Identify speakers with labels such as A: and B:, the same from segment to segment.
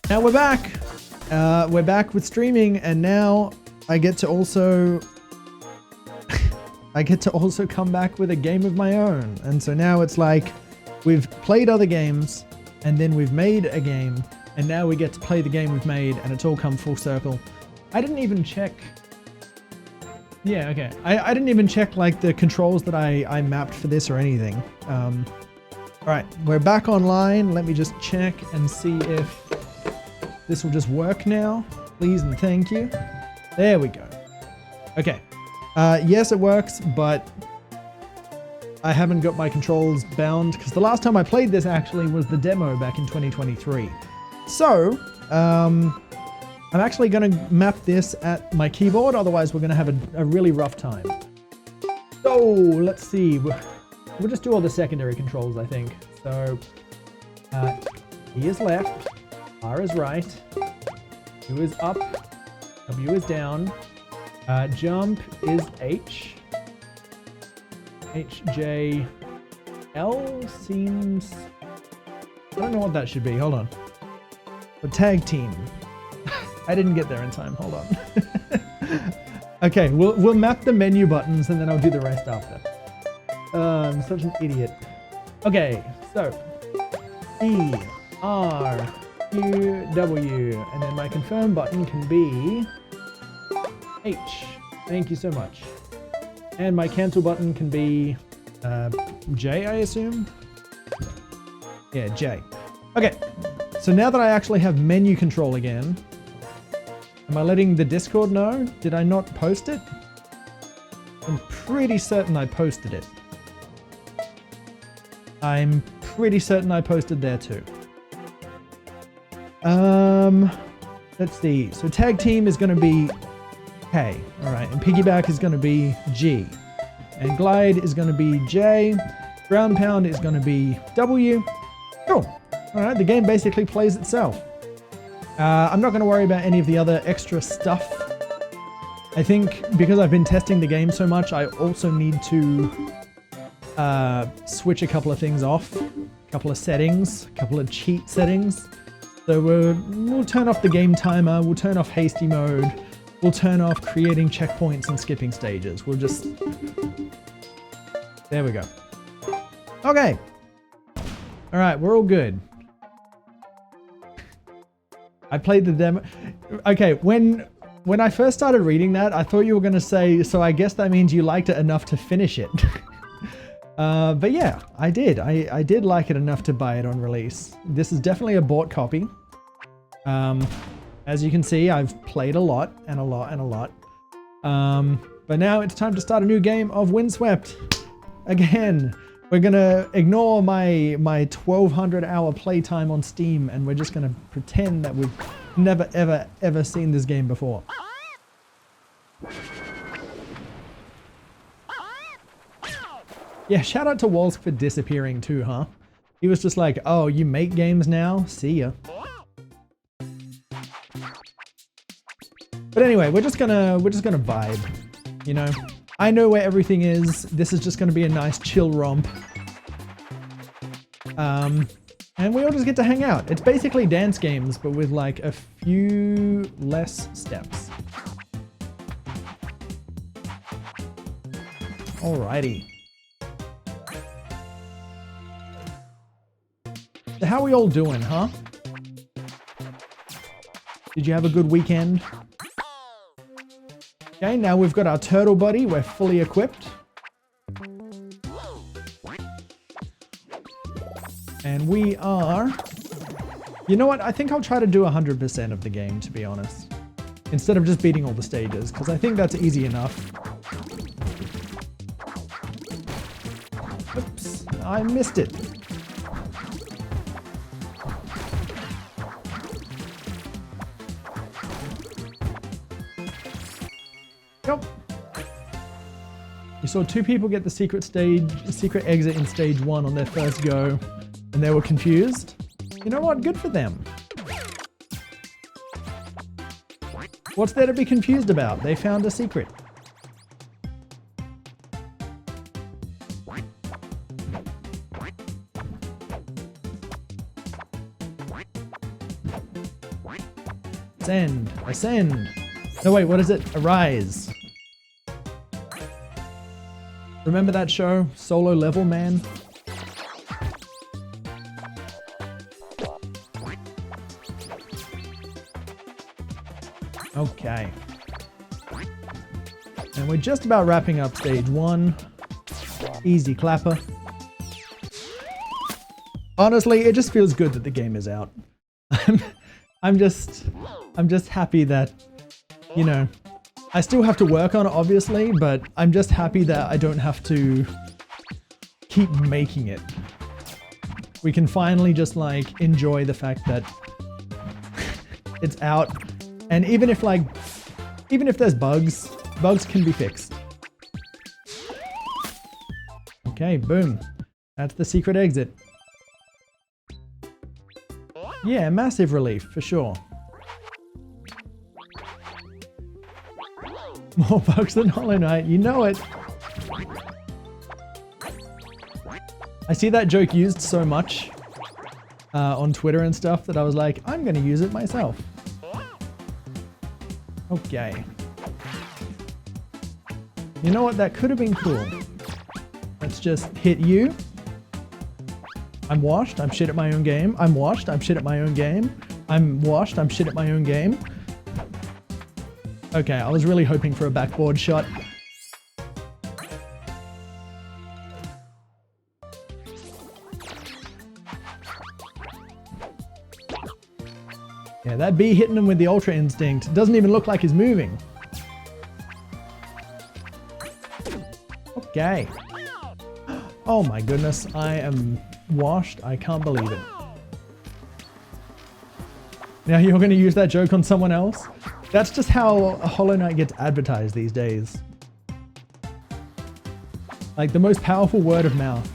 A: Now we're back. We're back with streaming, and now I get to also come back with a game of my own. And so now it's like we've played other games, and then we've made a game, and now we get to play the game we've made, and it's all come full circle. I didn't even check. Yeah, okay. I didn't even check like the controls that I mapped for this or anything. All right, we're back online. Let me just check and see if this will just work now. Please and thank you. There we go. Okay. Yes, it works, but I haven't got my controls bound because the last time I played this actually was the demo back in 2023. So, I'm actually going to map this at my keyboard, otherwise we're going to have a really rough time. So, let's see. We'll just do all the secondary controls, I think. So, E is left, R is right, Q is up, W is down, jump is H, H, J, L seems... I don't know what that should be, hold on. The tag team. I didn't get there in time, hold on. Okay, we'll map the menu buttons and then I'll do the rest after. I'm such an idiot. Okay, so E, R, Q, W, and then my confirm button can be H. Thank you so much. And my cancel button can be J, I assume? Yeah, J. Okay, so now that I actually have menu control again, am I letting the Discord know? Did I not post it? I'm pretty certain I posted it. I'm pretty certain I posted there too. Let's see. So tag team is going to be K. All right. And piggyback is going to be G. And glide is going to be J. Ground pound is going to be W. Cool. All right. The game basically plays itself. I'm not going to worry about any of the other extra stuff. I think because I've been testing the game so much, I also need to switch a couple of things off, a couple of settings, a couple of cheat settings. So we'll turn off the game timer, we'll turn off hasty mode, we'll turn off creating checkpoints and skipping stages. We'll just... There we go. Okay. All right, we're all good. I played the demo. Okay, when I first started reading that, I thought you were going to say, so I guess that means you liked it enough to finish it. But yeah, I did. I did like it enough to buy it on release. This is definitely a bought copy. As you can see, I've played a lot and a lot and a lot. But now it's time to start a new game of Windswept. Again, we're going to ignore my 1,200 hour playtime on Steam, and we're just going to pretend that we've never, ever, ever seen this game before. Yeah, shout out to Walsk for disappearing too, huh? He was just like, oh, you make games now? See ya. But anyway, we're just gonna vibe, you know? I know where everything is. This is just gonna be a nice chill romp. And we all just get to hang out. It's basically dance games, but with like a few less steps. Alrighty. So how are we all doing, huh? Did you have a good weekend? Okay, now we've got our turtle buddy. We're fully equipped. And we are... You know what? I think I'll try to do 100% of the game, to be honest. Instead of just beating all the stages, because I think that's easy enough. Oops, I missed it. Yep. You saw two people get the secret exit in stage 1 on their first go, and they were confused. You know what? Good for them. What's there to be confused about? They found a secret. Ascend. Ascend. No, wait, what is it? Arise. Remember that show? Solo Level Man? Okay. And we're just about wrapping up stage 1. Easy clapper. Honestly, it just feels good that the game is out. I'm just happy that, you know, I still have to work on it obviously, but I'm just happy that I don't have to keep making it. We can finally just like enjoy the fact that it's out. And even if there's bugs can be fixed. Okay, boom. That's the secret exit. Yeah, massive relief, for sure. More bugs than Hollow Knight, you know it. I see that joke used so much on Twitter and stuff that I was like, I'm gonna use it myself. Okay. You know what, that could have been cool. Let's just hit you. I'm washed, I'm shit at my own game. I'm washed, I'm shit at my own game. I'm washed, I'm shit at my own game. Okay, I was really hoping for a backboard shot. Yeah, that bee hitting him with the Ultra Instinct doesn't even look like he's moving. Okay. Oh my goodness, I am washed. I can't believe it. Now you're going to use that joke on someone else? That's just how a Hollow Knight gets advertised these days. Like the most powerful word of mouth.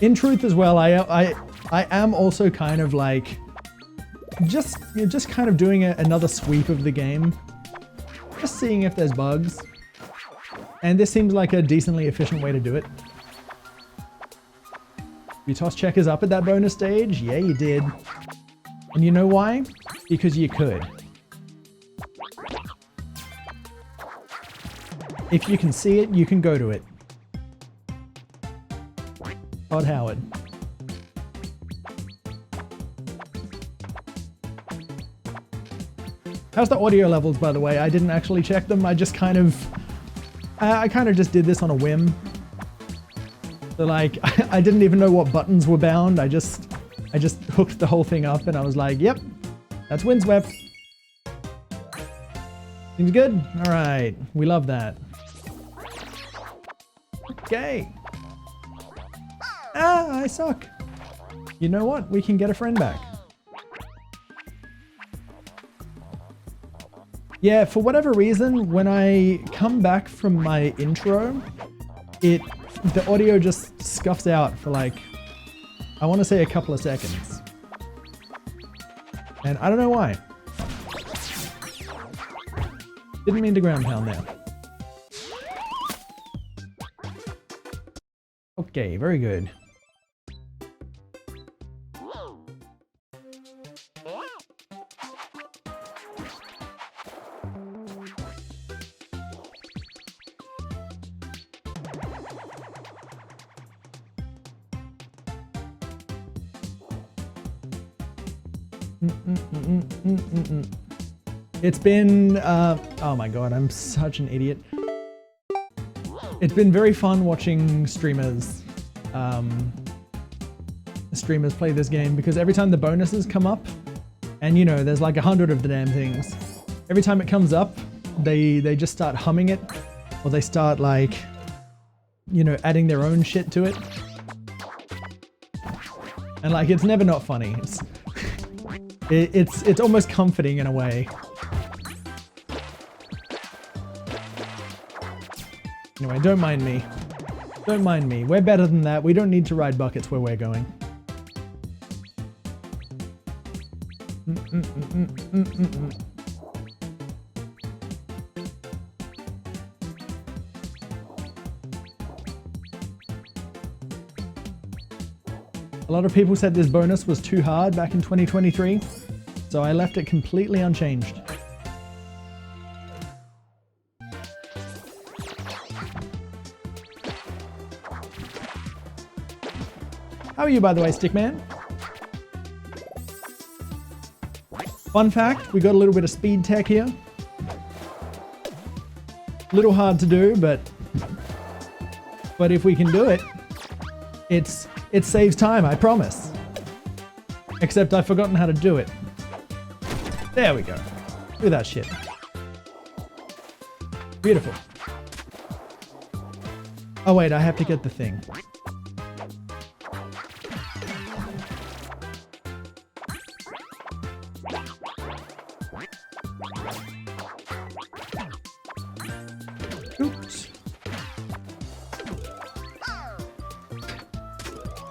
A: In truth as well, I am also kind of like just kind of doing another sweep of the game, just seeing if there's bugs, and this seems like a decently efficient way to do it. You toss checkers up at that bonus stage? Yeah, you did. And you know why? Because you could. If you can see it, you can go to it. Todd Howard. How's the audio levels, by the way? I didn't actually check them. I just kind of... I kind of just did this on a whim. So like, I didn't even know what buttons were bound. I just hooked the whole thing up and I was like, yep, that's Windswept. Seems good? All right, we love that. Okay. Ah, I suck. You know what? We can get a friend back. Yeah, for whatever reason, when I come back from my intro, the audio just scuffs out for like, I want to say a couple of seconds. And I don't know why. Didn't mean to ground pound there. Okay, very good. It's been, oh my god, I'm such an idiot. It's been very fun watching streamers play this game, because every time the bonuses come up, and you know, there's like 100 of the damn things, every time it comes up, they just start humming it, or they start like, you know, adding their own shit to it. And like, it's never not funny. It's almost comforting in a way. Anyway, don't mind me. Don't mind me. We're better than that. We don't need to ride buckets where we're going. A lot of people said this bonus was too hard back in 2023, so I left it completely unchanged. How are you, by the way, Stickman? Fun fact, we got a little bit of speed tech here. Little hard to do, but if we can do it, it saves time, I promise. Except I've forgotten how to do it. There we go. Look at that shit. Beautiful. Oh wait, I have to get the thing. Oops.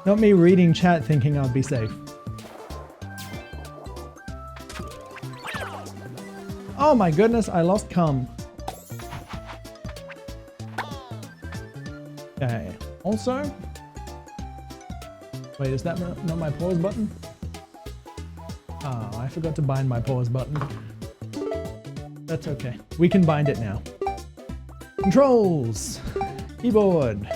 A: Not me reading chat thinking I'll be safe. Oh my goodness, I lost cum. Okay, also... Wait, is that not my pause button? Oh, I forgot to bind my pause button. That's okay. We can bind it now. Controls! Keyboard.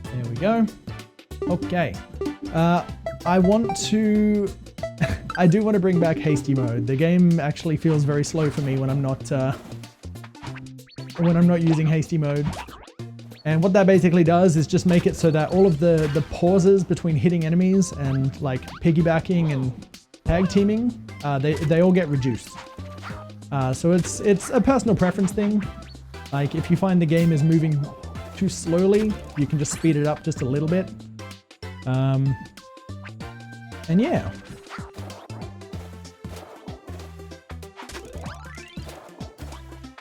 A: There we go. Okay. I want to... I do want to bring back hasty mode. The game actually feels very slow for me when I'm not using hasty mode. And what that basically does is just make it so that all of the pauses between hitting enemies and like piggybacking and tag teaming, they all get reduced. So it's a personal preference thing. Like if you find the game is moving too slowly, you can just speed it up just a little bit. And yeah.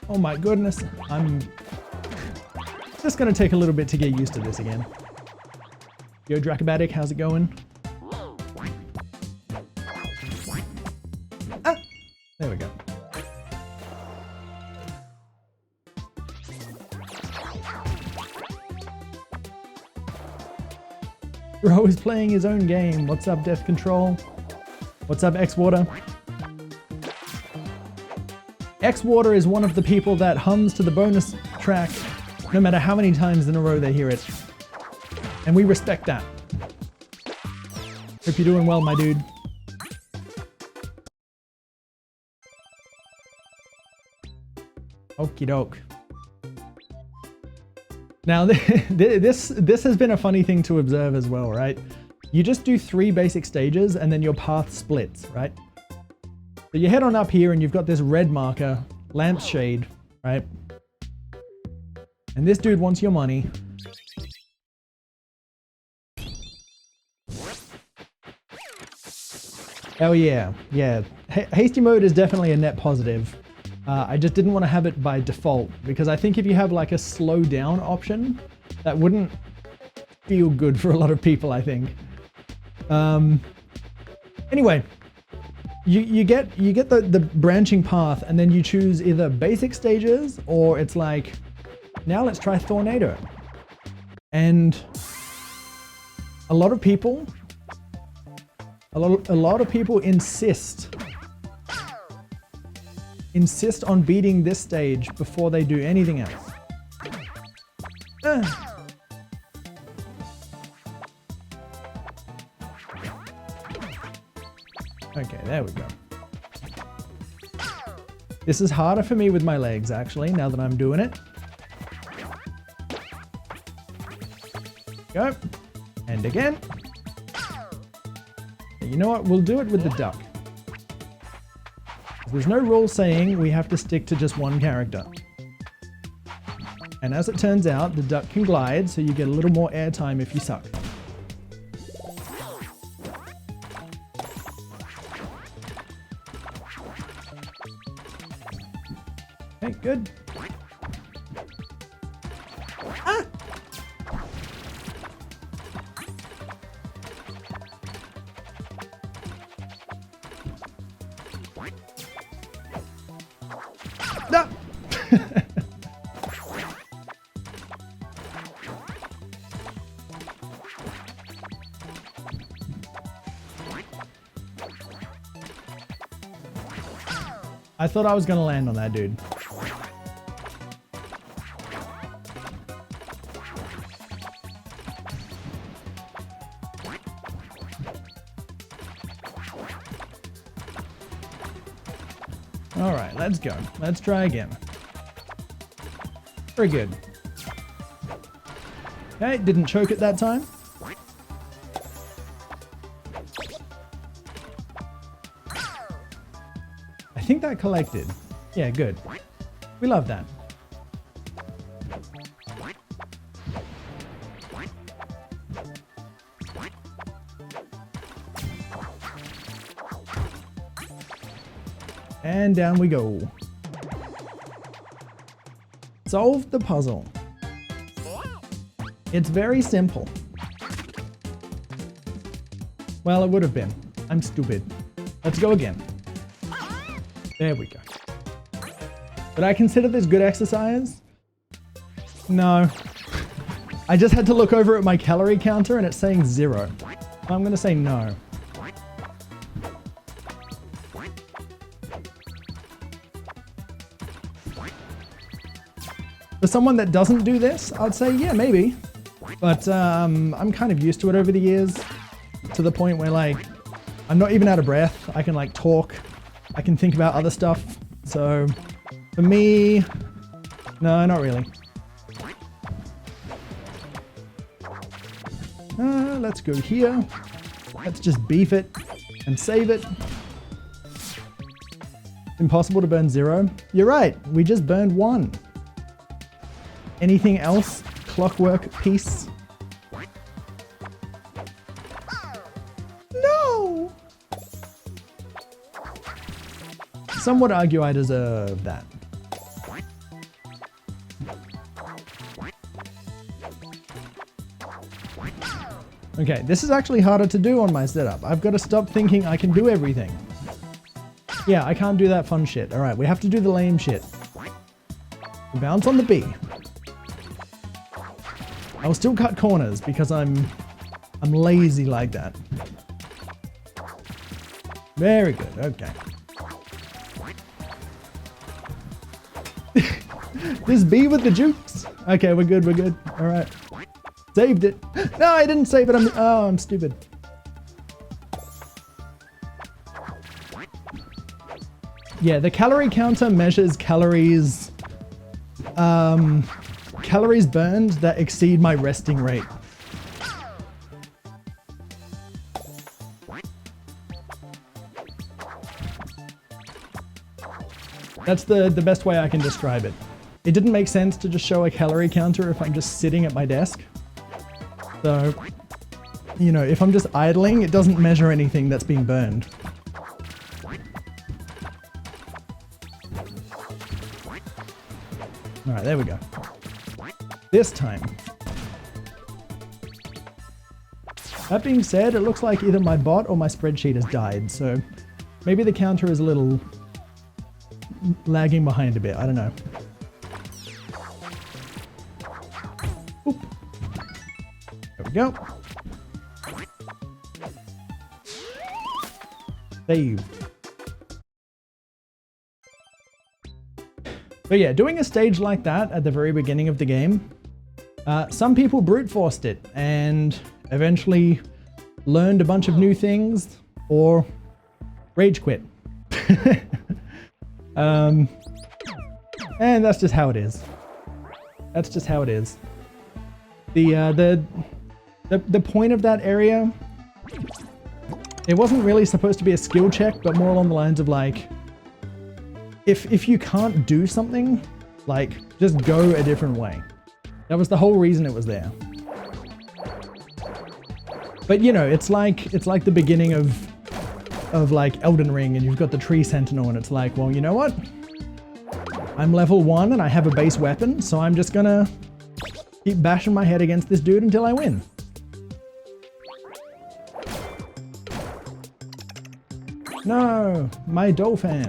A: Oh my goodness, I'm just gonna take a little bit to get used to this again. Yo, Dracobatic, how's it going? Ah! There we go. Bro is playing his own game. What's up, Death Control? What's up, X-Water? X-Water is one of the people that hums to the bonus track no matter how many times in a row they hear it. And we respect that. Hope you're doing well, my dude. Okie doke. Now, this has been a funny thing to observe as well, right? You just do 3 basic stages and then your path splits, right? So you head on up here and you've got this red marker, lampshade, right? And this dude wants your money. Oh yeah, yeah. Hasty mode is definitely a net positive. I just didn't want to have it by default because I think if you have like a slow down option, that wouldn't feel good for a lot of people, I think. Anyway, you get the branching path and then you choose either basic stages or it's like, now let's try Tornado. And a lot of people insist on beating this stage before they do anything else. Okay, there we go. This is harder for me with my legs, actually, now that I'm doing it. Go. And again. You know what? We'll do it with the duck. There's no rule saying we have to stick to just one character. And as it turns out, the duck can glide, so you get a little more airtime if you suck. Okay, good. Ah! No! I thought I was gonna land on that dude. All right, let's go. Let's try again. Very good. Okay, didn't choke it that time. I think that collected. Yeah, good. We love that. And down we go. Solve the puzzle. It's very simple. Well, it would have been. I'm stupid. Let's go again. There we go. But I consider this good exercise? No. I just had to look over at my calorie counter and it's saying 0. I'm gonna say no. For someone that doesn't do this, I'd say, yeah, maybe. But I'm kind of used to it over the years, to the point where, like, I'm not even out of breath. I can, like, talk. I can think about other stuff. So, for me, no, not really. Let's go here. Let's just beef it and save it. Impossible to burn 0. You're right, we just burned 1. Anything else? Clockwork piece? No! Some would argue I deserve that. Okay, this is actually harder to do on my setup. I've got to stop thinking I can do everything. Yeah, I can't do that fun shit. Alright, we have to do the lame shit. Bounce on the B. I'll still cut corners because I'm lazy like that. Very good, okay. This B with the jukes. Okay, we're good, we're good. All right. Saved it. No, I didn't save it. I'm stupid. Yeah, the calorie counter measures calories calories burned that exceed my resting rate. That's the best way I can describe it. It didn't make sense to just show a calorie counter if I'm just sitting at my desk. So, you know, if I'm just idling, it doesn't measure anything that's being burned. All right, there we go. This time. That being said, it looks like either my bot or my spreadsheet has died, so maybe the counter is a little lagging behind a bit. I don't know. Oop. There we go. Save. But yeah, doing a stage like that at the very beginning of the game, some people brute forced it and eventually learned a bunch of new things or rage quit. And that's just how it is. That's just how it is. The point of that area, it wasn't really supposed to be a skill check, but more along the lines of like, if you can't do something, like just go a different way. That was the whole reason it was there. But you know, it's like the beginning of like Elden Ring, and you've got the tree sentinel, and it's like, well, you know what? I'm level 1 and I have a base weapon, so I'm just gonna keep bashing my head against this dude until I win. No, my dolphin.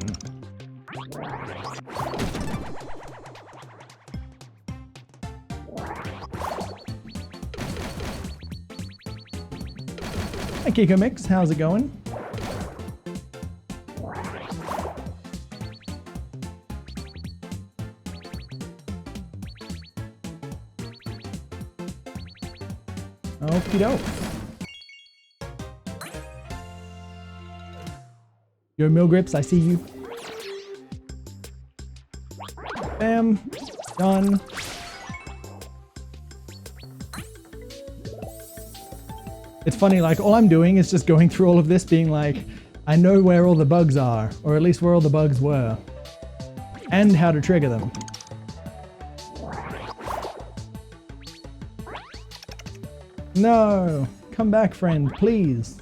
A: Hey Kiko Mix, how's it going? Okie doke. Yo, Milgrips, I see you. Bam. Done. It's funny, like, all I'm doing is just going through all of this being like, I know where all the bugs are, or at least where all the bugs were, and how to trigger them. No! Come back, friend, please.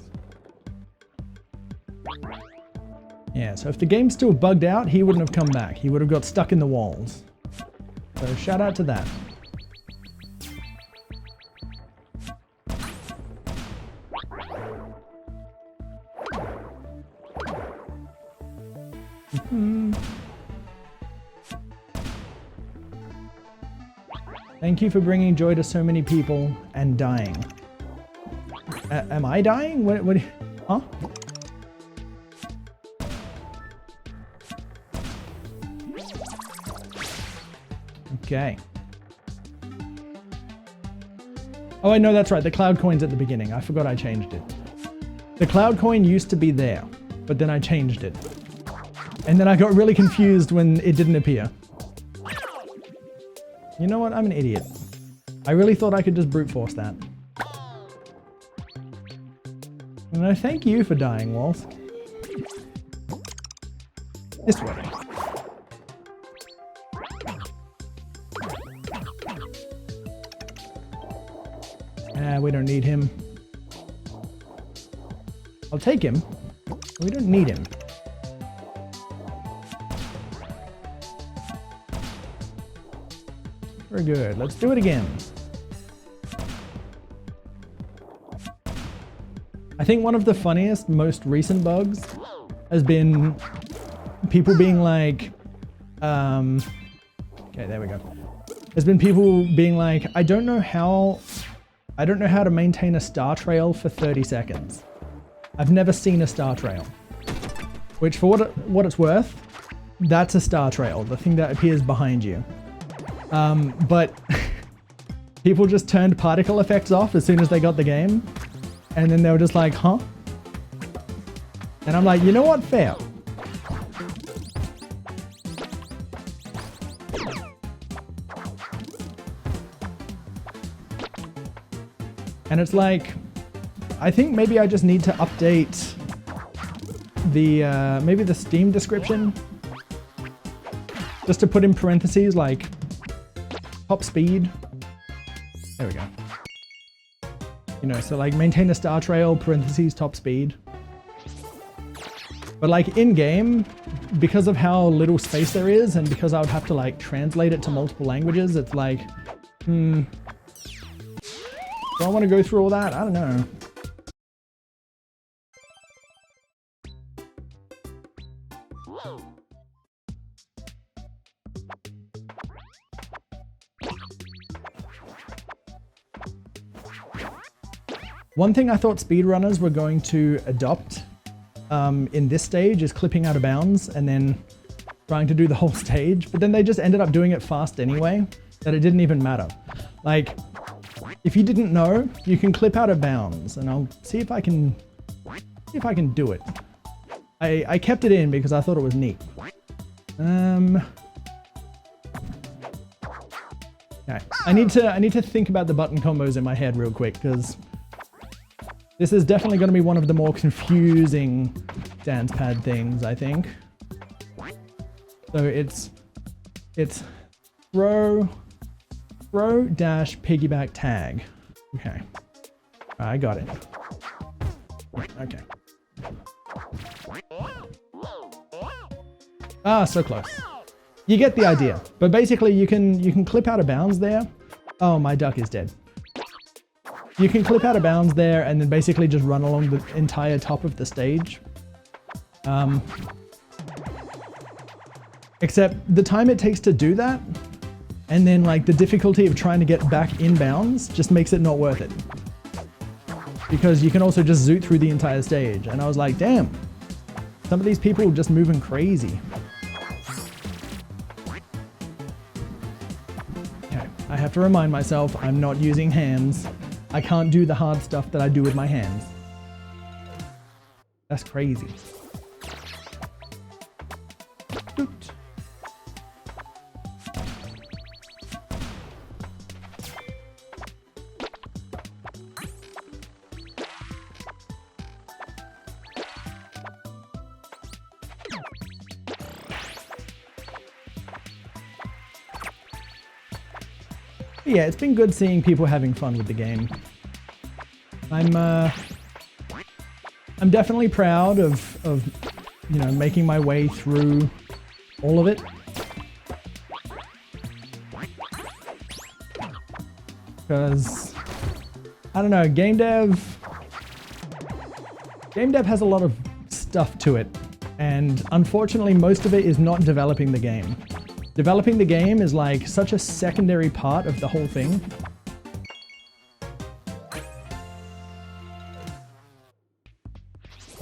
A: Yeah, so if the game's still bugged out, he wouldn't have come back. He would have got stuck in the walls. So shout out to that. Thank you for bringing joy to so many people and dying. Am I dying? What? Huh? Okay. Oh, I know that's right. The cloud coin's at the beginning. I forgot I changed it. The cloud coin used to be there, but then I changed it. And then I got really confused when it didn't appear. You know what? I'm an idiot. I really thought I could just brute force that. No, thank you for dying, Walls. This way. We don't need him. I'll take him. We don't need him. Very good. Let's do it again. I think one of the funniest, most recent bugs has been people being like, okay, there we go. There's been people being like, I don't know how to maintain a star trail for 30 seconds. I've never seen a star trail. Which, for what it's worth, that's a star trail, the thing that appears behind you. But people just turned particle effects off as soon as they got the game. And then they were just like, huh? And I'm like, you know what? Fair. And it's like, I think maybe I just need to update the, maybe the Steam description. Just to put in parentheses, like, top speed. There we go. You know, so like maintain a star trail, parentheses, top speed. But like in game, because of how little space there is and because I would have to like translate it to multiple languages, it's like, do I want to go through all that? I don't know. One thing I thought speedrunners were going to adopt in this stage is clipping out of bounds and then trying to do the whole stage, but then they just ended up doing it fast anyway, that it didn't even matter. Like, if you didn't know, you can clip out of bounds, and I'll see if I can do it. I kept it in because I thought it was neat. Okay. I need to think about the button combos in my head real quick, because this is definitely going to be one of the more confusing dance pad things, I think. So it's throw dash piggyback tag. Okay. I got it. Okay. Ah, so close. You get the idea. But basically you can clip out of bounds there. Oh, my duck is dead. You can clip out of bounds there and then basically just run along the entire top of the stage. Except the time it takes to do that, and then like the difficulty of trying to get back in bounds just makes it not worth it. Because you can also just zoot through the entire stage. And I was like, damn, some of these people are just moving crazy. Okay, I have to remind myself I'm not using hands. I can't do the hard stuff that I do with my hands. That's crazy. Doot. Yeah, it's been good seeing people having fun with the game. I'm definitely proud of you know, making my way through all of it. Because I don't know, game dev has a lot of stuff to it, and unfortunately most of it is not developing the game. Developing the game is like such a secondary part of the whole thing.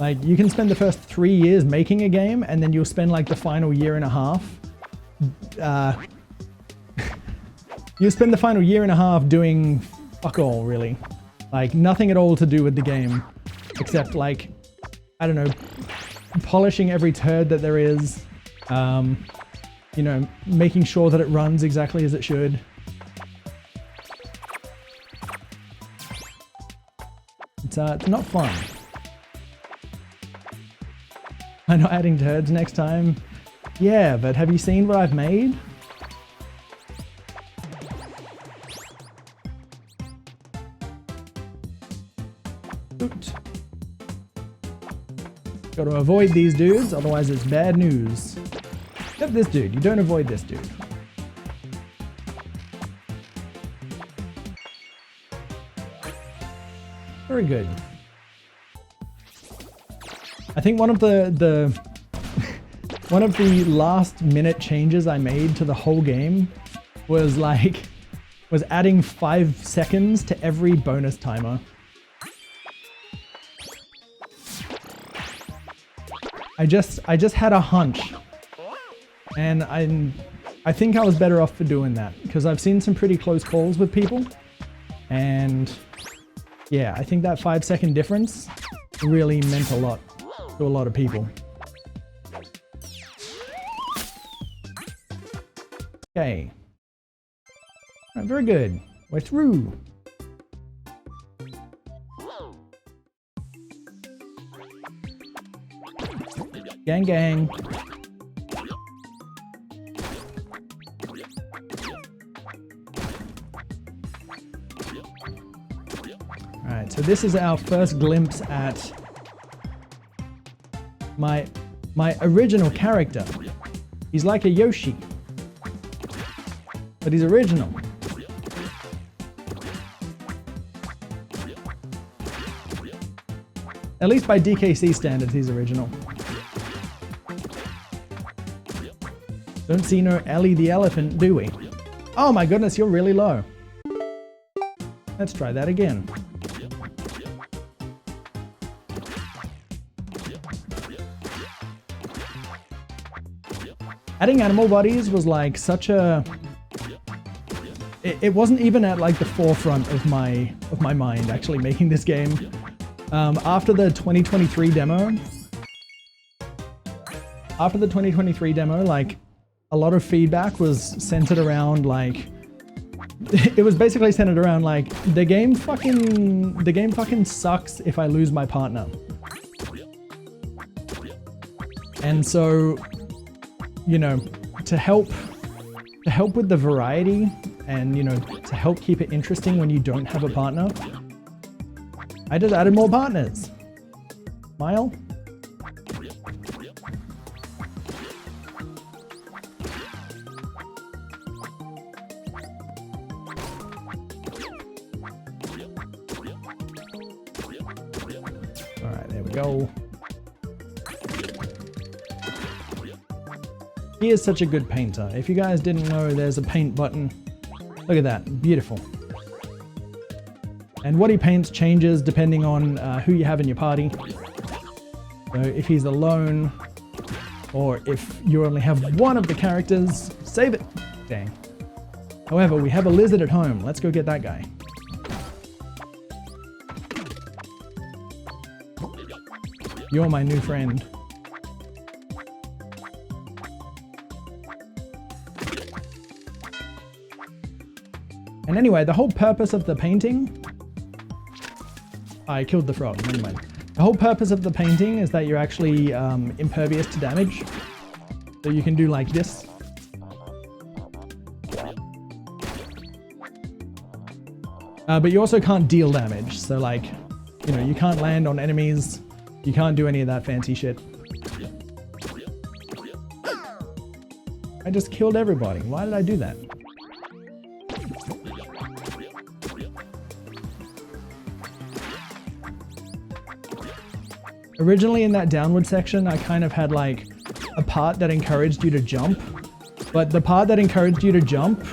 A: Like, you can spend the first 3 years making a game, and then you'll spend like the final year and a half. You spend the final year and a half doing fuck all, really. Like, nothing at all to do with the game, except like, I don't know, polishing every turd that there is. You know, making sure that it runs exactly as it should. It's not fun. I'm not adding turds next time. Yeah, but have you seen what I've made? Oot. Got to avoid these dudes, otherwise it's bad news. Except this dude, you don't avoid this dude. Very good. I think one of the one of the last minute changes I made to the whole game was adding 5 seconds to every bonus timer. I just had a hunch. And I think I was better off for doing that, because I've seen some pretty close calls with people, and yeah, I think that 5-second difference really meant a lot to a lot of people. Okay. Right, very good. We're through. Gang gang. Alright, so this is our first glimpse at my original character. He's like a Yoshi, but he's original. At least by DKC standards, he's original. Don't see no Ellie the elephant, do we? Oh my goodness, you're really low. Let's try that again. Adding animal bodies was like such a... It wasn't even at like the forefront of my mind, actually making this game. After the 2023 demo, like, a lot of feedback was centered around like, it was basically centered around like, the game fucking sucks if I lose my partner. And so, you know, to help with the variety and, you know, to help keep it interesting when you don't have a partner, I just added more partners. Smile. All right, there we go. He is such a good painter. If you guys didn't know, there's a paint button. Look at that, beautiful. And what he paints changes depending on who you have in your party. So if he's alone, or if you only have one of the characters, save it. Dang. However, we have a lizard at home. Let's go get that guy. You're my new friend. And anyway, the whole purpose of the painting... I killed the frog, never mind. The whole purpose of the painting is that you're actually impervious to damage. So you can do like this. But you also can't deal damage. So like, you know, you can't land on enemies. You can't do any of that fancy shit. I just killed everybody. Why did I do that? Originally in that downward section, I kind of had like a part that encouraged you to jump, but the part that encouraged you to jump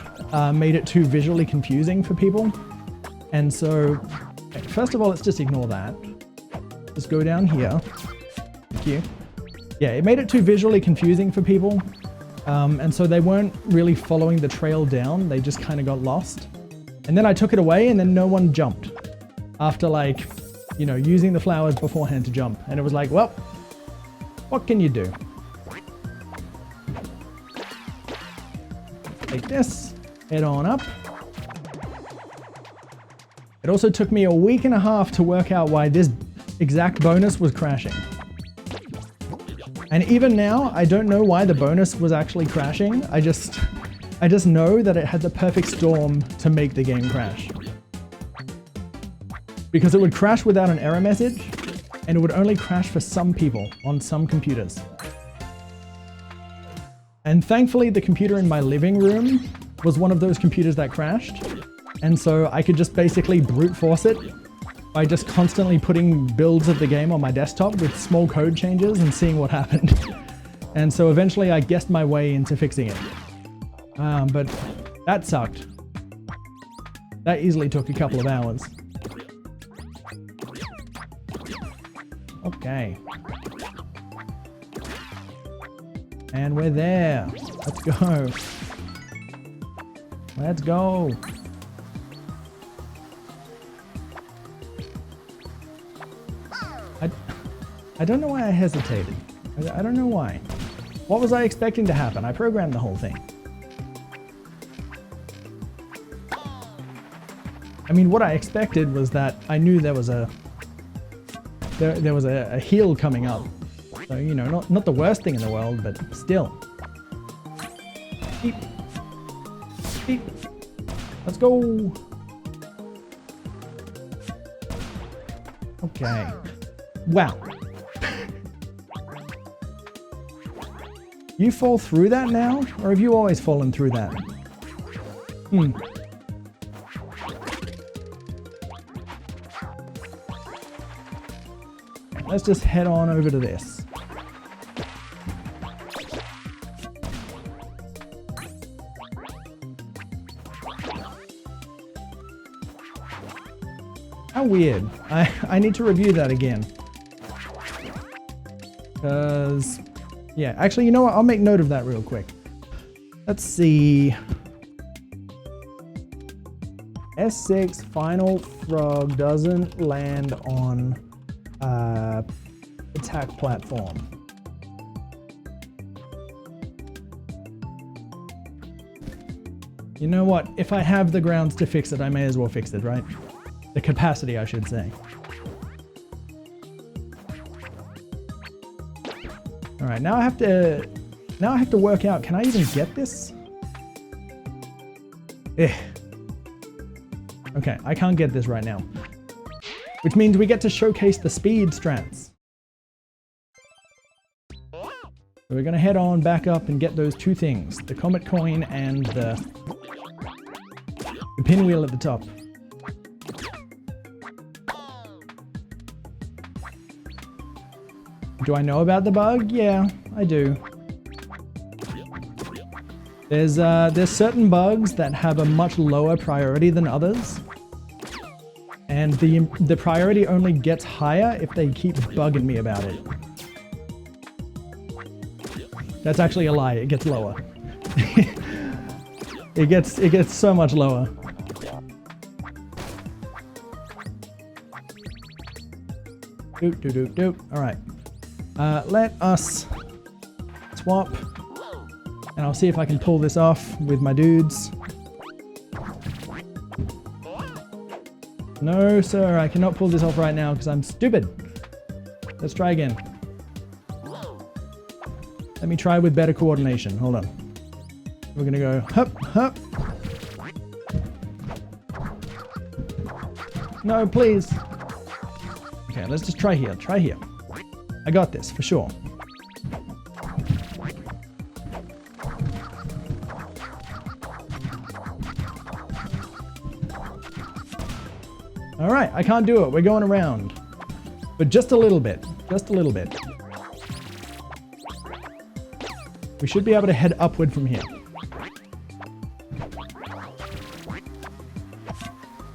A: made it too visually confusing for people. And so, first of all, let's just ignore that. Just go down here. Thank you. Yeah, it made it too visually confusing for people. And so they weren't really following the trail down. They just kind of got lost. And then I took it away and then no one jumped after like, you know, using the flowers beforehand to jump. And it was like, well, what can you do? Take this, head on up. It also took me a week and a half to work out why this exact bonus was crashing. And even now, I don't know why the bonus was actually crashing. I just know that it had the perfect storm to make the game crash. Because it would crash without an error message, and it would only crash for some people on some computers. And thankfully, the computer in my living room was one of those computers that crashed. And so I could just basically brute force it by just constantly putting builds of the game on my desktop with small code changes and seeing what happened. And so eventually I guessed my way into fixing it. But that sucked. That easily took a couple of hours. Okay. And we're there. Let's go. Let's go. I don't know why I hesitated. I don't know why. What was I expecting to happen? I programmed the whole thing. I mean, what I expected was that I knew there was a heal coming up. So, you know, not the worst thing in the world, but still. Beep. Beep. Let's go. Okay. Wow. You fall through that now? Or have you always fallen through that? Let's just head on over to this. How weird. I need to review that again. Because, yeah, actually, you know what? I'll make note of that real quick. Let's see. S6 final frog doesn't land on attack platform. You know what? If I have the grounds to fix it, I may as well fix it, right? The capacity, I should say. All right, now I have to work out, can I even get this? Okay, I can't get this right now. Which means we get to showcase the speed strats. So we're gonna head on back up and get those two things, the Comet Coin and the pinwheel at the top. Do I know about the bug? Yeah, I do. There's certain bugs that have a much lower priority than others. And the priority only gets higher if they keep bugging me about it. That's actually a lie, it gets lower. It gets so much lower. Doop, doop, doop, doop. All right. Let us swap. And I'll see if I can pull this off with my dudes. No, sir, I cannot pull this off right now because I'm stupid. Let's try again. Let me try with better coordination. Hold on. We're gonna go hup, hup. No, please. Okay, let's just try here. Try here. I got this for sure. All right, I can't do it. We're going around. But just a little bit. Just a little bit. We should be able to head upward from here.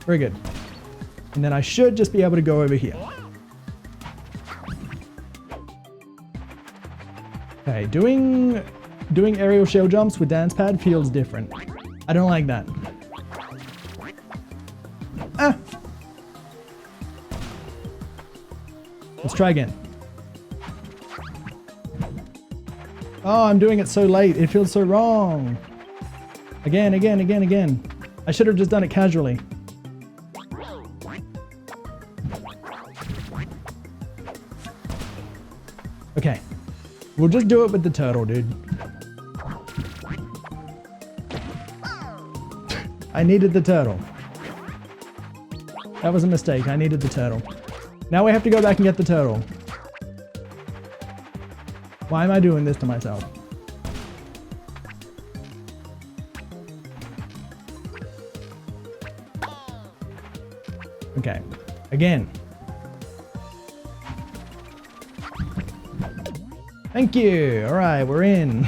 A: Very good. And then I should just be able to go over here. Okay, doing aerial shell jumps with dance pad feels different. I don't like that. Ah! Let's try again. Oh, I'm doing it so late. It feels so wrong. Again, again, again, again. I should have just done it casually. Okay. We'll just do it with the turtle, dude. I needed the turtle. That was a mistake. I needed the turtle. Now we have to go back and get the turtle. Why am I doing this to myself? Okay. Again. Thank you. All right, we're in.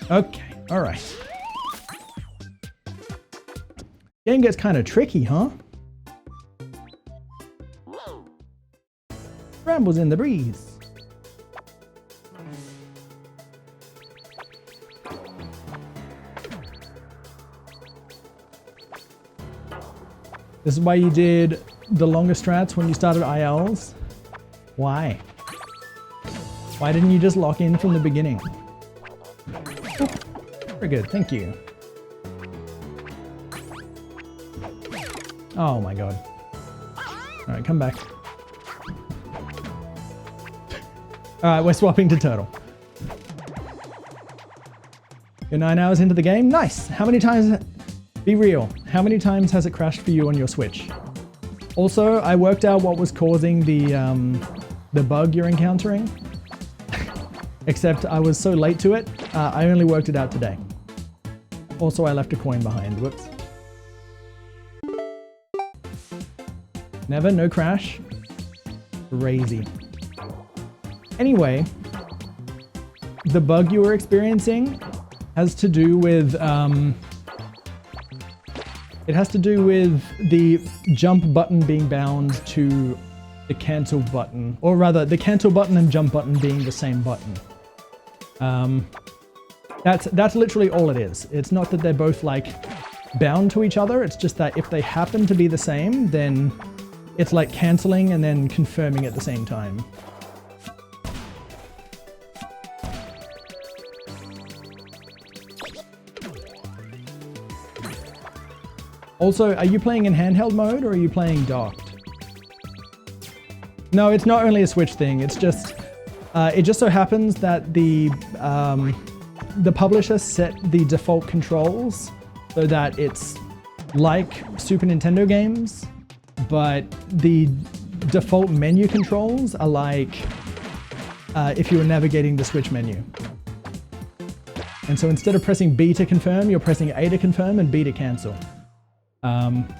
A: Okay, all right. Game gets kind of tricky, huh? Rambles in the breeze. This is why you did the longer strats when you started ILs? Why? Why didn't you just lock in from the beginning? Very good, thank you. Oh my god. Alright, come back. Alright, we're swapping to turtle. You're 9 hours into the game? Nice! How many times... Be real. How many times has it crashed for you on your Switch? Also, I worked out what was causing the bug you're encountering. Except I was so late to it, I only worked it out today. Also, I left a coin behind. Whoops. Never? No crash? Crazy. Anyway, the bug you were experiencing has to do with... it has to do with the jump button being bound to the cancel button. Or rather, the cancel button and jump button being the same button. That's literally all it is. It's not that they're both like bound to each other. It's just that if they happen to be the same, then it's like canceling and then confirming at the same time. Also, are you playing in handheld mode or are you playing docked? No, it's not only a Switch thing. It's just, it just so happens that the publisher set the default controls so that it's like Super Nintendo games, but the default menu controls are like if you were navigating the Switch menu. And so instead of pressing B to confirm, you're pressing A to confirm and B to cancel.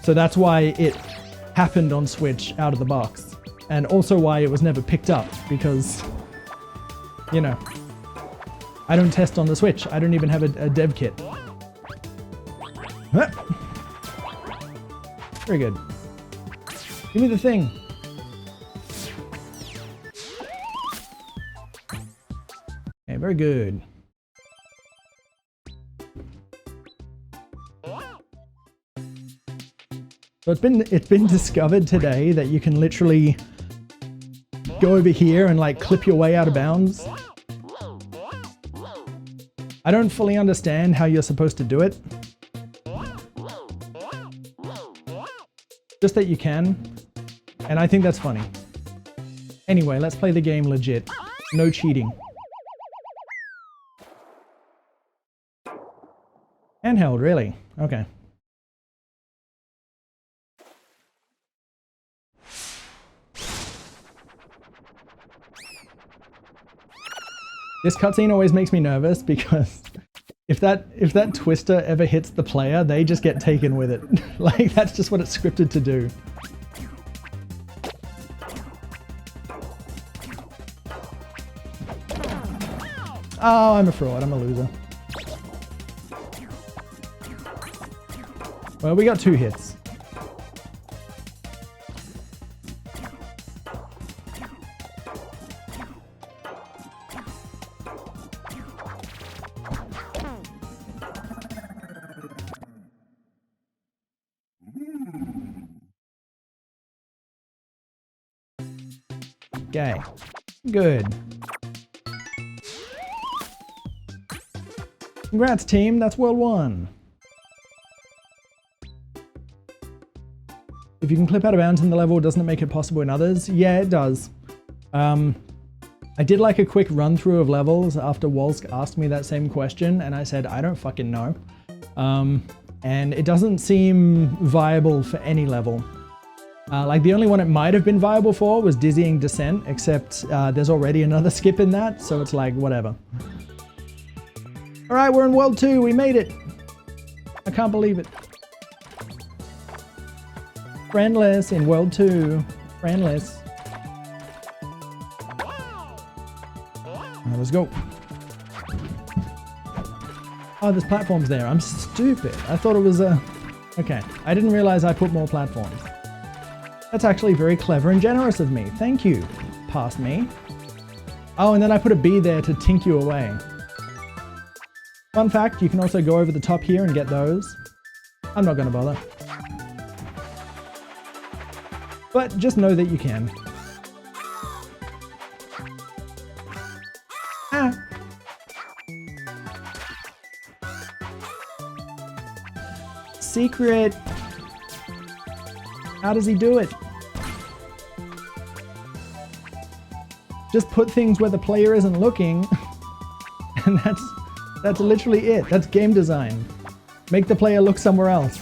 A: So that's why it happened on Switch out of the box. And also why it was never picked up, because, you know, I don't test on the Switch. I don't even have a dev kit. Very good. Give me the thing. Okay, very good. So it's been discovered today that you can literally go over here and like clip your way out of bounds. I don't fully understand how you're supposed to do it. Just that you can. And I think that's funny. Anyway, let's play the game legit. No cheating. Handheld, really? Okay. This cutscene always makes me nervous because if that twister ever hits the player, they just get taken with it. Like, that's just what it's scripted to do. Oh, I'm a fraud. I'm a loser. Well, we got 2 hits. Okay. Good. Congrats, team. That's World 1. If you can clip out of bounds in the level, doesn't it make it possible in others? Yeah, it does. I did like a quick run through of levels after Wolsk asked me that same question, and I said, I don't fucking know. And it doesn't seem viable for any level. Like the only one it might have been viable for was Dizzying Descent, except there's already another skip in that, so it's like, whatever. Alright, we're in World 2, we made it! I can't believe it. Friendless in World 2. Friendless. Right, let's go. Oh, there's platforms there. I'm stupid. I thought it was a... Okay, I didn't realize I put more platforms. That's actually very clever and generous of me. Thank you, past me. Oh, and then I put a B there to tink you away. Fun fact, you can also go over the top here and get those. I'm not going to bother. But just know that you can. Ah. Secret. How does he do it? Just put things where the player isn't looking, and that's literally it. That's game design. Make the player look somewhere else.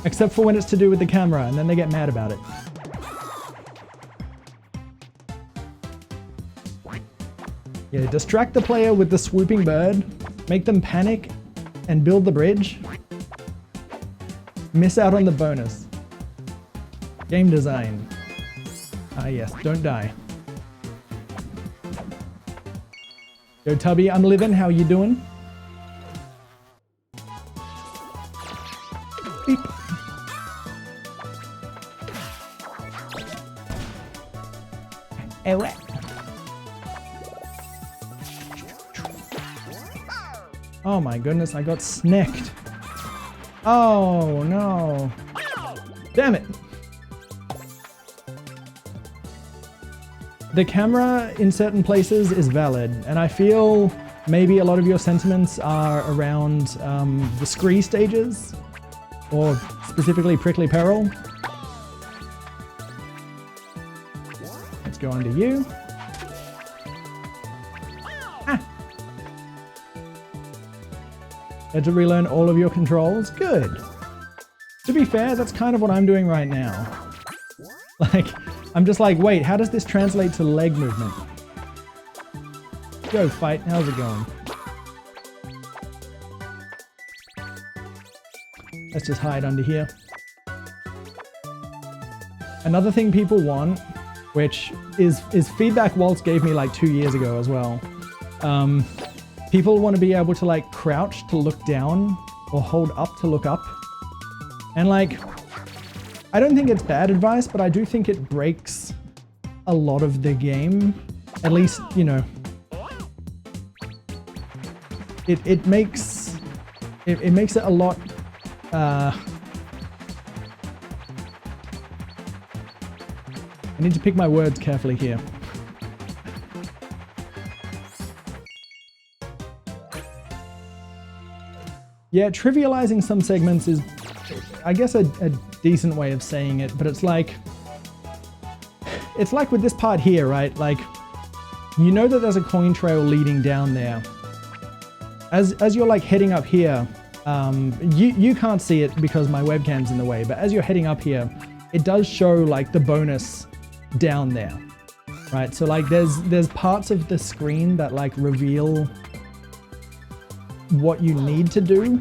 A: Except for when it's to do with the camera, and then they get mad about it. Yeah, distract the player with the swooping bird, make them panic, and build the bridge. Miss out on the bonus. Game design. Ah yes, don't die. Yo Tubby, I'm living, how you doing? Beep. Ewe. Oh my goodness, I got snicked. Oh no. Damn it. The camera in certain places is valid, and I feel maybe a lot of your sentiments are around the scree stages, or specifically Prickly Peril. Let's go under you. Ah. Had to relearn all of your controls? Good. To be fair, that's kind of what I'm doing right now. Like, I'm just like, wait, how does this translate to leg movement? Go, fight. How's it going? Let's just hide under here. Another thing people want, which is feedback Waltz gave me like 2 years ago as well. People want to be able to like crouch to look down or hold up to look up. And like, I don't think it's bad advice, but I do think it breaks a lot of the game. At least, you know, it makes it a lot I need to pick my words carefully here. Yeah, trivializing some segments is, I guess, a decent way of saying it, but it's like with this part here, right? Like, you know that there's a coin trail leading down there. As you're like heading up here, you can't see it because my webcam's in the way, but as you're heading up here, it does show like the bonus down there, right? So like there's parts of the screen that like reveal what you need to do.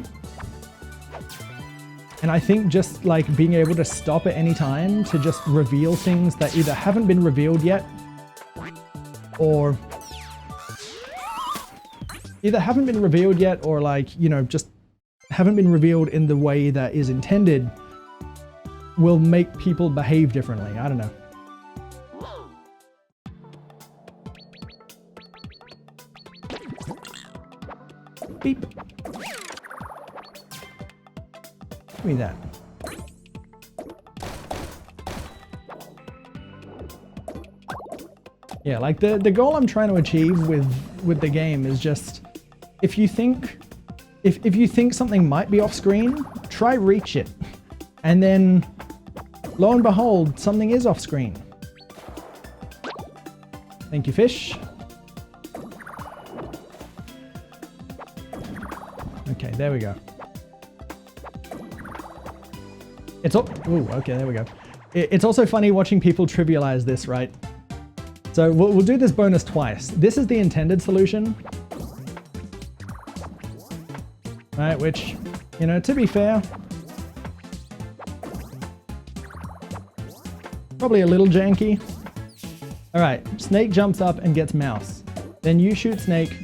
A: And I think just like being able to stop at any time to just reveal things that either haven't been revealed yet or like, you know, just haven't been revealed in the way that is intended will make people behave differently. I don't know. Beep. Give me that. Yeah, like the goal I'm trying to achieve with the game is just, if you think something might be off screen, try reach it. And then lo and behold, something is off screen. Thank you, fish. Okay, there we go. It's all, ooh, okay, there we go. It's also funny watching people trivialize this, right? So we'll do this bonus twice. This is the intended solution. Right, which, you know, to be fair, probably a little janky. All right, Snake jumps up and gets Mouse. Then you shoot Snake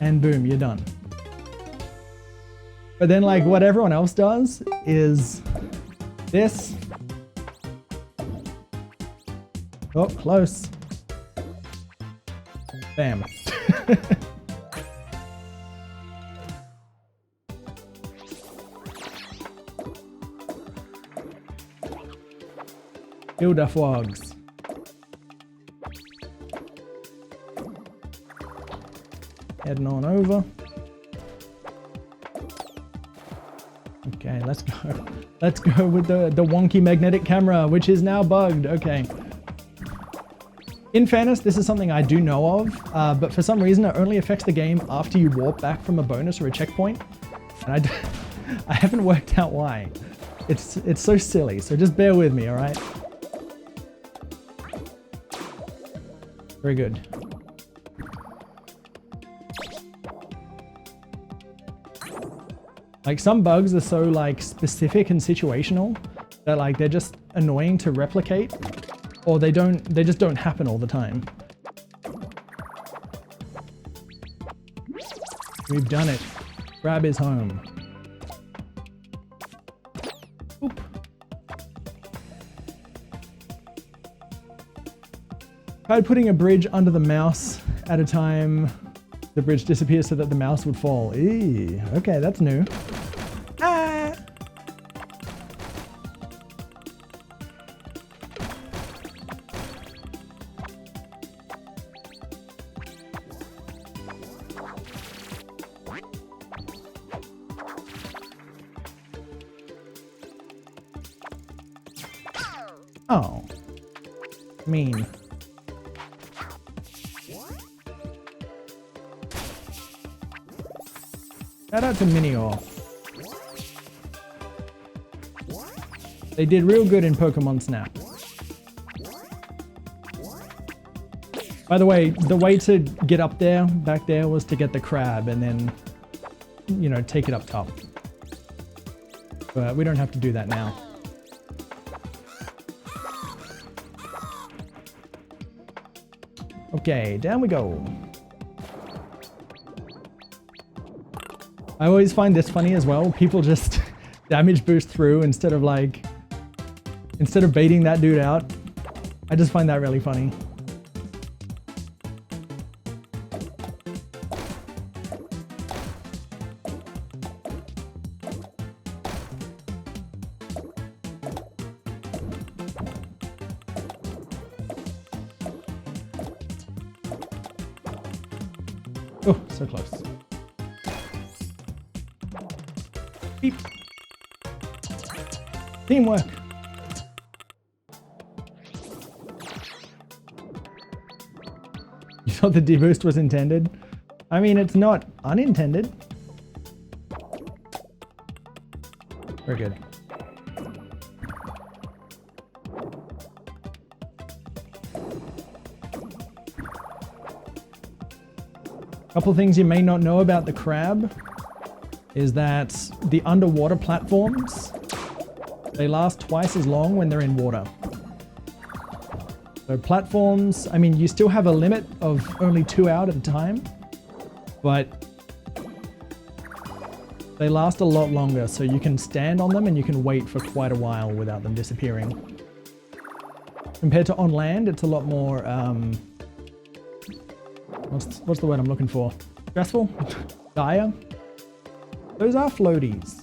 A: and boom, you're done. But then like what everyone else does is this. Oh, close. Bam. Hilda Frogs. Heading on over. Okay, let's go. Let's go with the wonky magnetic camera, which is now bugged. Okay. In fairness, this is something I do know of, but for some reason it only affects the game after you warp back from a bonus or a checkpoint. And I haven't worked out why. It's so silly, so just bear with me, all right? Very good. Like some bugs are so like specific and situational that like they're just annoying to replicate, or they just don't happen all the time. We've done it. Crab is home. Oop. Tried putting a bridge under the mouse at a time. The bridge disappears so that the mouse would fall. Eee, okay, that's new. Ah! Oh. Mean. Shout out to Minior. They did real good in Pokemon Snap. By the way to get up there, back there, was to get the crab and then, you know, take it up top. But we don't have to do that now. Okay, down we go. I always find this funny as well. People just damage boost through instead of baiting that dude out. I just find that really funny. Oh, so close. Beep. Teamwork. You thought the deboost was intended? I mean, it's not unintended. Very good. Couple things you may not know about the crab is that the underwater platforms, they last twice as long when they're in water. So platforms, I mean, you still have a limit of only 2 out at a time, but they last a lot longer, so you can stand on them and you can wait for quite a while without them disappearing. Compared to on land, it's a lot more, what's the word I'm looking for? Stressful? Dire? Those are floaties.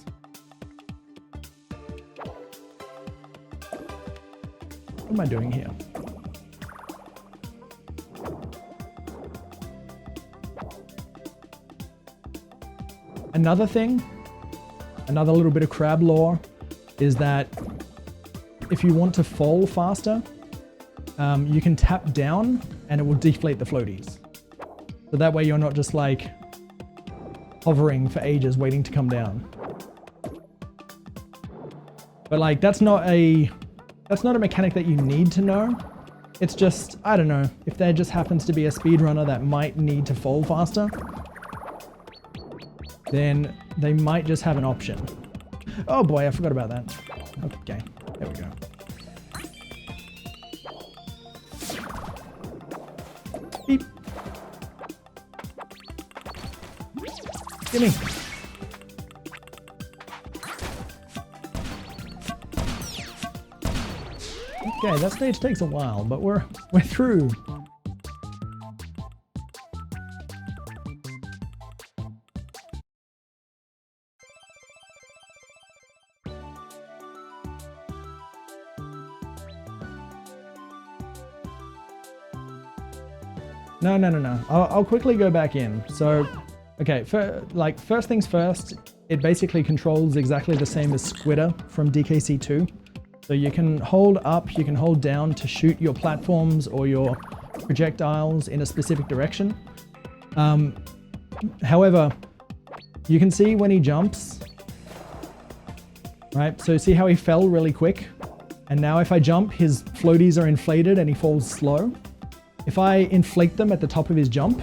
A: What am I doing here? Another thing, another little bit of crab lore, is that if you want to fall faster, you can tap down and it will deflate the floaties. So that way you're not just like hovering for ages waiting to come down. But like that's not a mechanic that you need to know. It's just, I don't know, if there just happens to be a speedrunner that might need to fall faster, then they might just have an option. Oh boy, I forgot about that. Okay, there we go. Beep. Gimme. Okay, that stage takes a while, but we're through. No. I'll quickly go back in. So, okay, first things first, it basically controls exactly the same as Squitter from DKC2. So you can hold up, you can hold down to shoot your platforms or your projectiles in a specific direction. However, you can see when he jumps, right? So see how he fell really quick? And now if I jump, his floaties are inflated and he falls slow. If I inflate them at the top of his jump,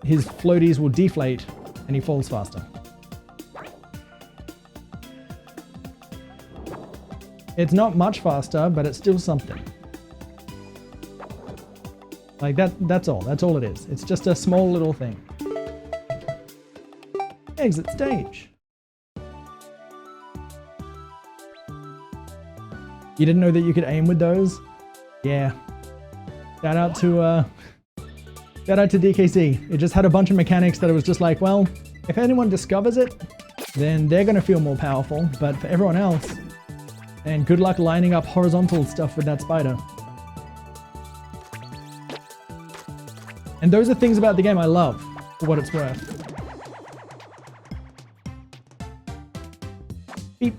A: his floaties will deflate and he falls faster. It's not much faster, but it's still something. Like that's all it is. It's just a small little thing. Exit stage. You didn't know that you could aim with those? Yeah. Shout out to DKC. It just had a bunch of mechanics that it was just like, well, if anyone discovers it, then they're gonna feel more powerful, but for everyone else, and good luck lining up horizontal stuff with that spider. And those are things about the game I love, for what it's worth. Beep.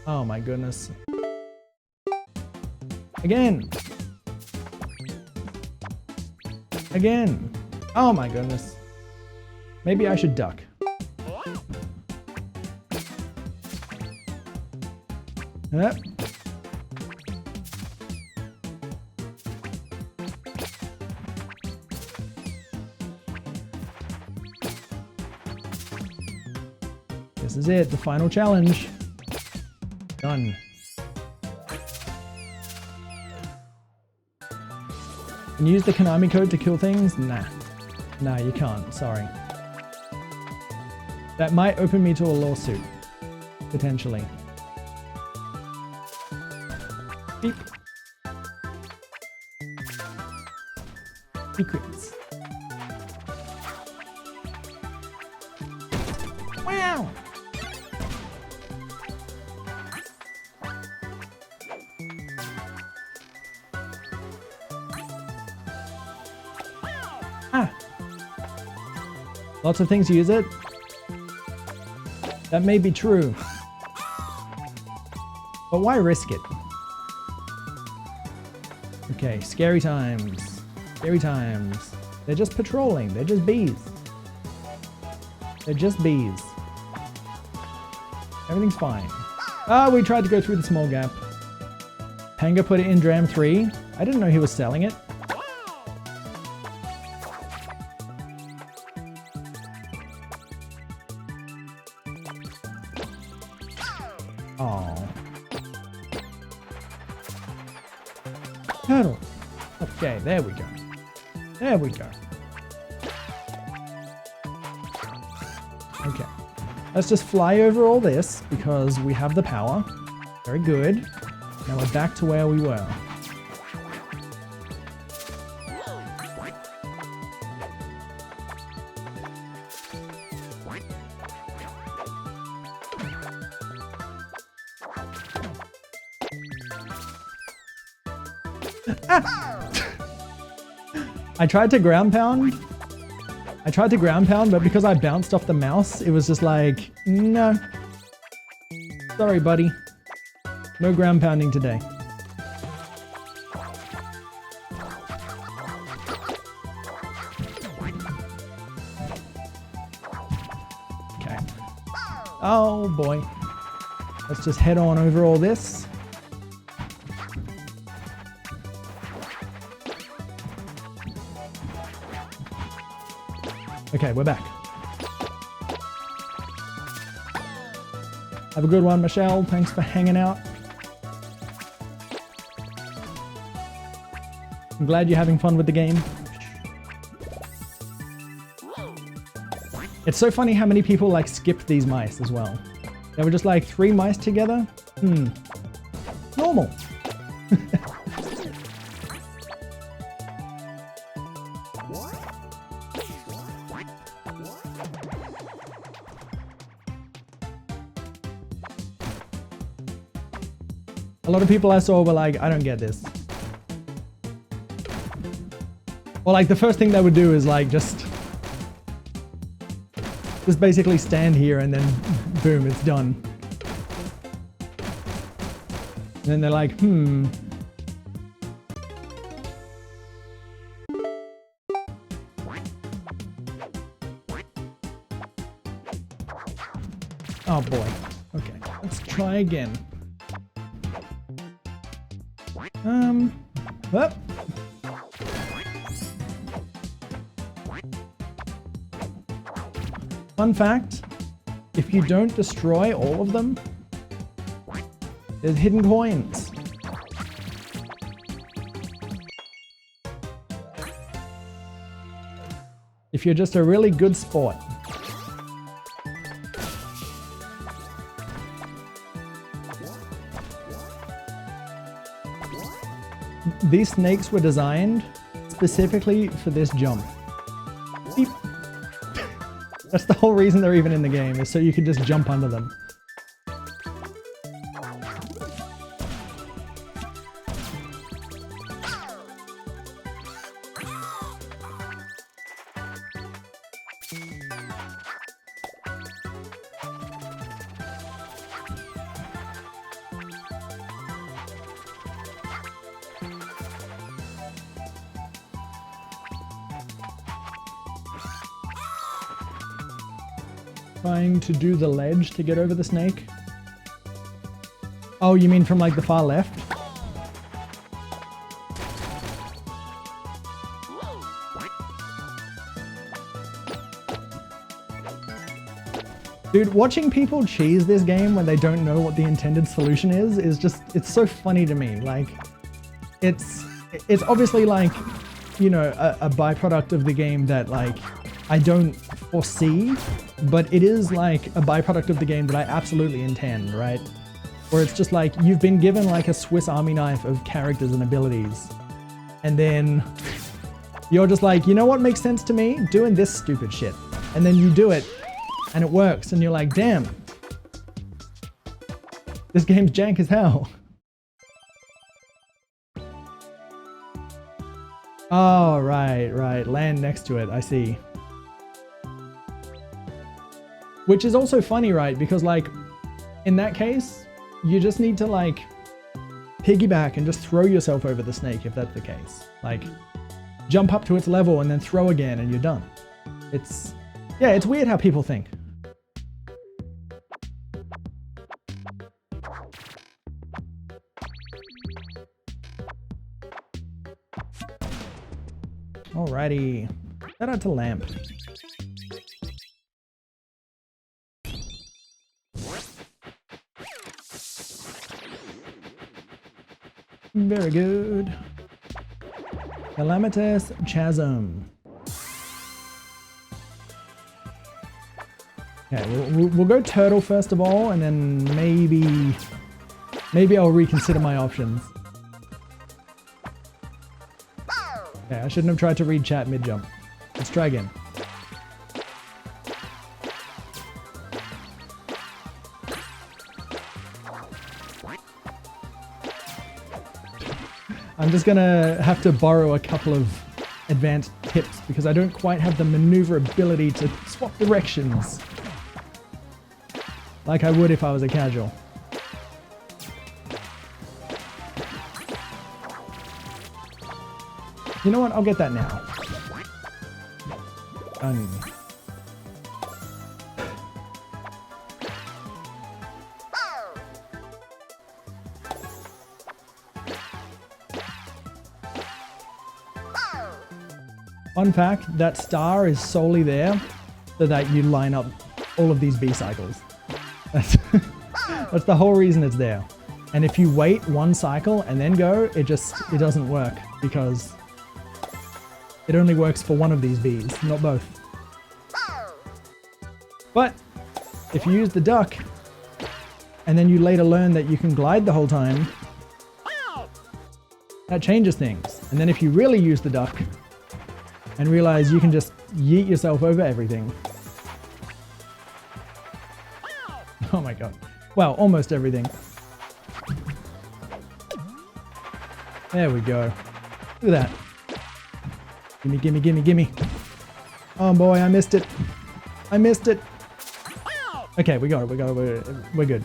A: Oh my goodness. Again. Again. Oh my goodness. Maybe I should duck. Yep. This is it, the final challenge. Done. Can you use the Konami code to kill things? Nah. Nah, you can't, sorry. That might open me to a lawsuit. Potentially. Beep. Secrets. Wow! Ah! Lots of things use it. That may be true. But why risk it? Okay, scary times. Scary times. They're just patrolling. They're just bees. They're just bees. Everything's fine. Ah, we tried to go through the small gap. Panga put it in Dram 3. I didn't know he was selling it. Oh. Turtle. Okay, there we go. There we go. Okay. Let's just fly over all this because we have the power. Very good. Now we're back to where we were. I tried to ground pound. But because I bounced off the mouse, it was just like, no. Sorry, buddy. No ground pounding today. Okay. Oh boy. Let's just head on over all this. Okay, we're back. Have a good one, Michelle. Thanks for hanging out. I'm glad you're having fun with the game. It's so funny how many people like skip these mice as well. They were just like 3 mice together. Normal. A lot of people I saw were like, I don't get this. Or like the first thing they would do is like just basically stand here and then boom, it's done. And then they're like, Oh boy. Okay, let's try again. Well. Fun fact, if you don't destroy all of them, there's hidden coins. If you're just a really good sport. These snakes were designed specifically for this jump. Beep. That's the whole reason they're even in the game, is so you can just jump under them. Trying to do the ledge to get over the snake. Oh, you mean from like the far left? Dude, watching people cheese this game when they don't know what the intended solution is just, it's so funny to me. Like, it's obviously like, you know, a byproduct of the game that like, I don't foresee, but it is like a byproduct of the game that I absolutely intend, right? Where it's just like, you've been given like a Swiss Army knife of characters and abilities, and then you're just like, you know what makes sense to me? Doing this stupid shit. And then you do it, and it works, and you're like, damn, this game's jank as hell. Oh, right, land next to it, I see. Which is also funny, right? Because like, in that case, you just need to like piggyback and just throw yourself over the snake if that's the case. Like, jump up to its level and then throw again and you're done. Yeah, it's weird how people think. Alrighty. Shout out to Lamp. Very good. Calamitous Chasm. Okay, we'll go turtle first of all, and then maybe I'll reconsider my options. Okay, I shouldn't have tried to read chat mid-jump. Let's try again. I'm just gonna have to borrow a couple of advanced tips because I don't quite have the maneuverability to swap directions like I would if I was a casual. You know what? I'll get that now. Done. Fun fact, that star is solely there so that you line up all of these B cycles. That's the whole reason it's there. And if you wait one cycle and then go, it doesn't work because it only works for one of these Bs, not both. But if you use the duck and then you later learn that you can glide the whole time, that changes things. And then if you really use the duck and realize you can just yeet yourself over everything. Oh my god. Well, almost everything. There we go. Look at that. Gimme, gimme, gimme, gimme. Oh boy, I missed it. I missed it. Okay, we got it, we're good.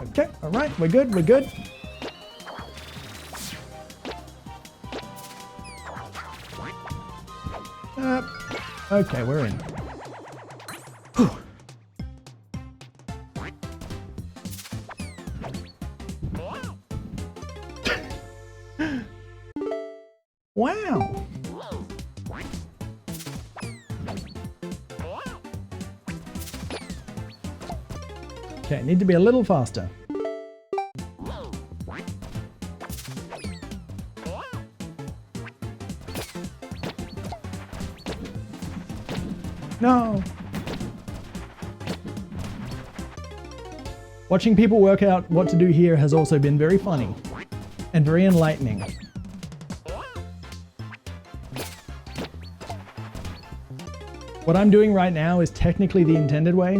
A: Okay, alright, we're good. Okay, we're in. Whew. Wow! Okay, need to be a little faster. No! Watching people work out what to do here has also been very funny and very enlightening. What I'm doing right now is technically the intended way,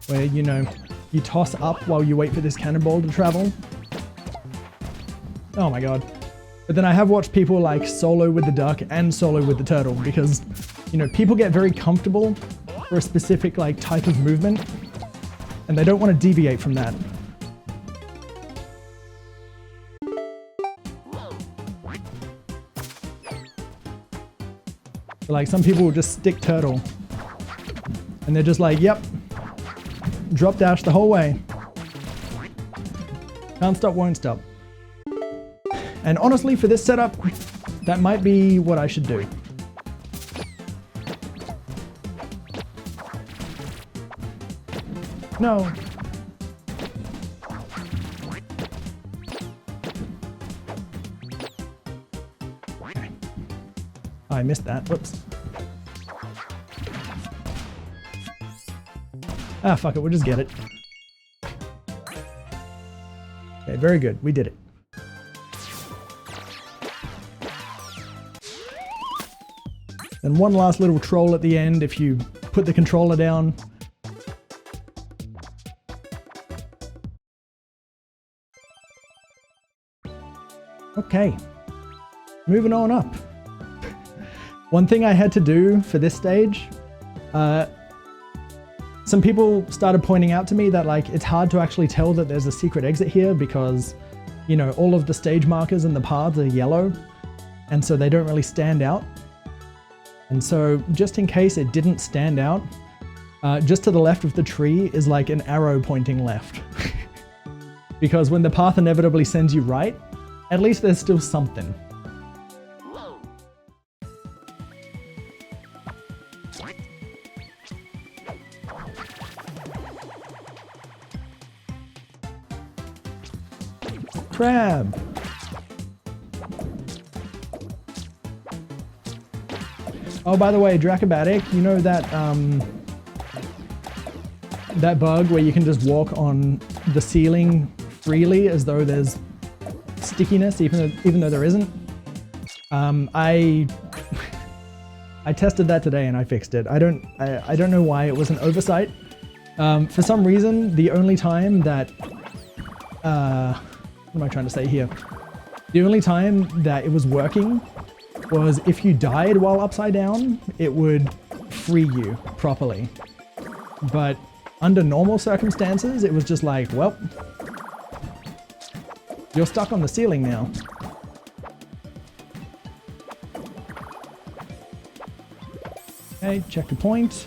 A: where, you know, you toss up while you wait for this cannonball to travel. Oh my god. But then I have watched people like solo with the duck and solo with the turtle because, you know, people get very comfortable for a specific like type of movement and they don't want to deviate from that. So, like, some people will just stick turtle and they're just like, yep, drop dash the whole way. Can't stop, won't stop. And honestly, for this setup, that might be what I should do. No. Okay. I missed that. Whoops. Ah, fuck it. We'll just get it. Okay, very good. We did it. And one last little troll at the end. If you put the controller down. Okay, moving on up. One thing I had to do for this stage, some people started pointing out to me that like it's hard to actually tell that there's a secret exit here because, you know, all of the stage markers and the paths are yellow, and so they don't really stand out. And so just in case it didn't stand out, just to the left of the tree is like an arrow pointing left. Because when the path inevitably sends you right, at least there's still something. Crab. Oh, by the way, Dracobatic, you know that that bug where you can just walk on the ceiling freely as though there's stickiness, even though there isn't? I tested that today and I fixed it. I don't know why it was an oversight. For some reason, the only time that what am I trying to say here? The only time that it was working was if you died while upside down, it would free you properly. But under normal circumstances, it was just like, well, you're stuck on the ceiling now. Okay, check the point.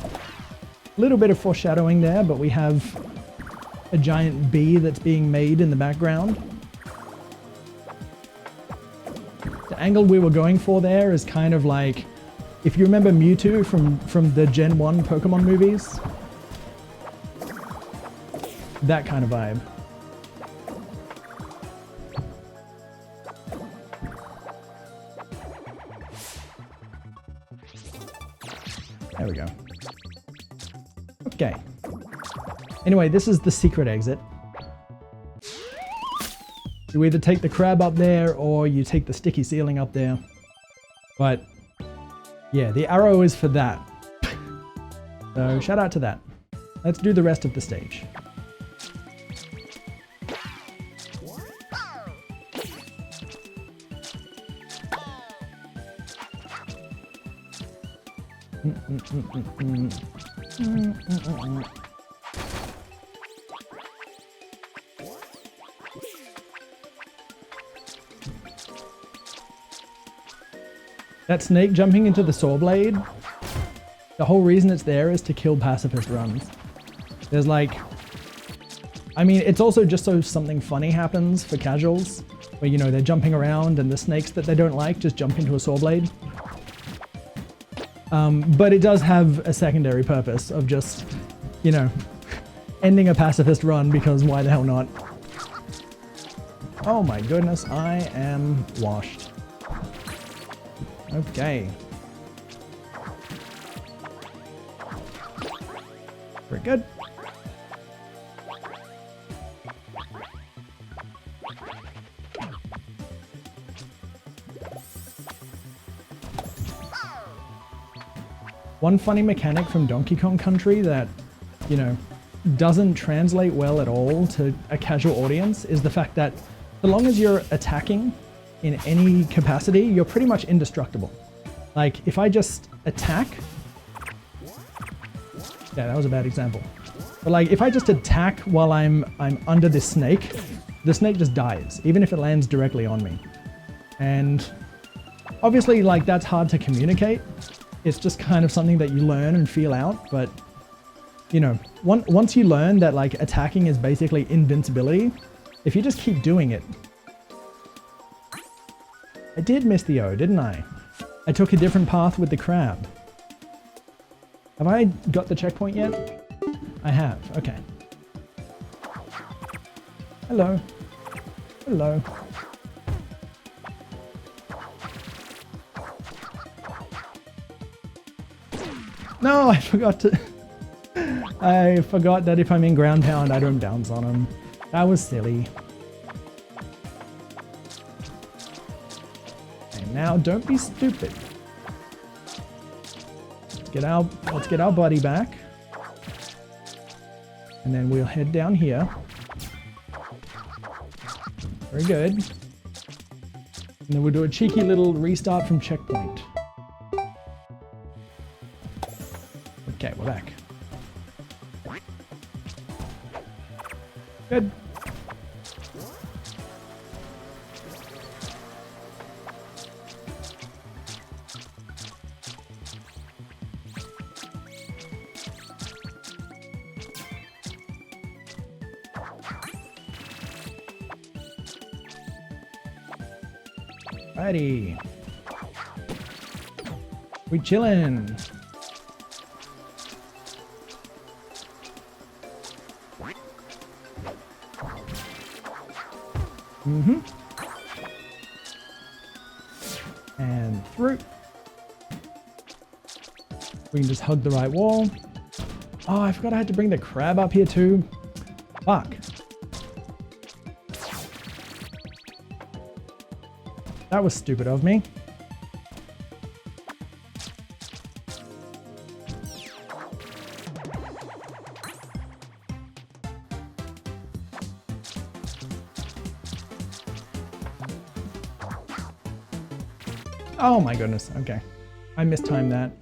A: A little bit of foreshadowing there, but we have a giant bee that's being made in the background. The angle we were going for there is kind of like, if you remember Mewtwo from the Gen 1 Pokemon movies, that kind of vibe. There we go. Okay. Anyway, this is the secret exit. You either take the crab up there or you take the sticky ceiling up there. But yeah, the arrow is for that. So shout out to that. Let's do the rest of the stage. That snake jumping into the saw blade, the whole reason it's there is to kill pacifist runs. There's like, I mean, it's also just so something funny happens for casuals, where, you know, they're jumping around and the snakes that they don't like just jump into a saw blade. But it does have a secondary purpose of just, you know, ending a pacifist run, because why the hell not? Oh my goodness, I am washed. Okay. Very good. One funny mechanic from Donkey Kong Country that, you know, doesn't translate well at all to a casual audience is the fact that so long as you're attacking in any capacity, you're pretty much indestructible. Like, if I just attack... Yeah, that was a bad example. But like, if I just attack while I'm under this snake, the snake just dies, even if it lands directly on me. And obviously, like, that's hard to communicate. It's just kind of something that you learn and feel out, but, you know, once you learn that, like, attacking is basically invincibility, if you just keep doing it... I did miss the O, didn't I? I took a different path with the crab. Have I got the checkpoint yet? I have, okay. Hello. Hello. No, I forgot to... I forgot that if I'm in ground pound, I don't bounce on him. That was silly. And now, don't be stupid. let's get our buddy back. And then we'll head down here. Very good. And then we'll do a cheeky little restart from checkpoint. Okay, we're back. Good. Alrighty. We chillin'. And through. We can just hug the right wall. Oh, I forgot I had to bring the crab up here too. Fuck. That was stupid of me. Oh my goodness, okay. I mistimed that.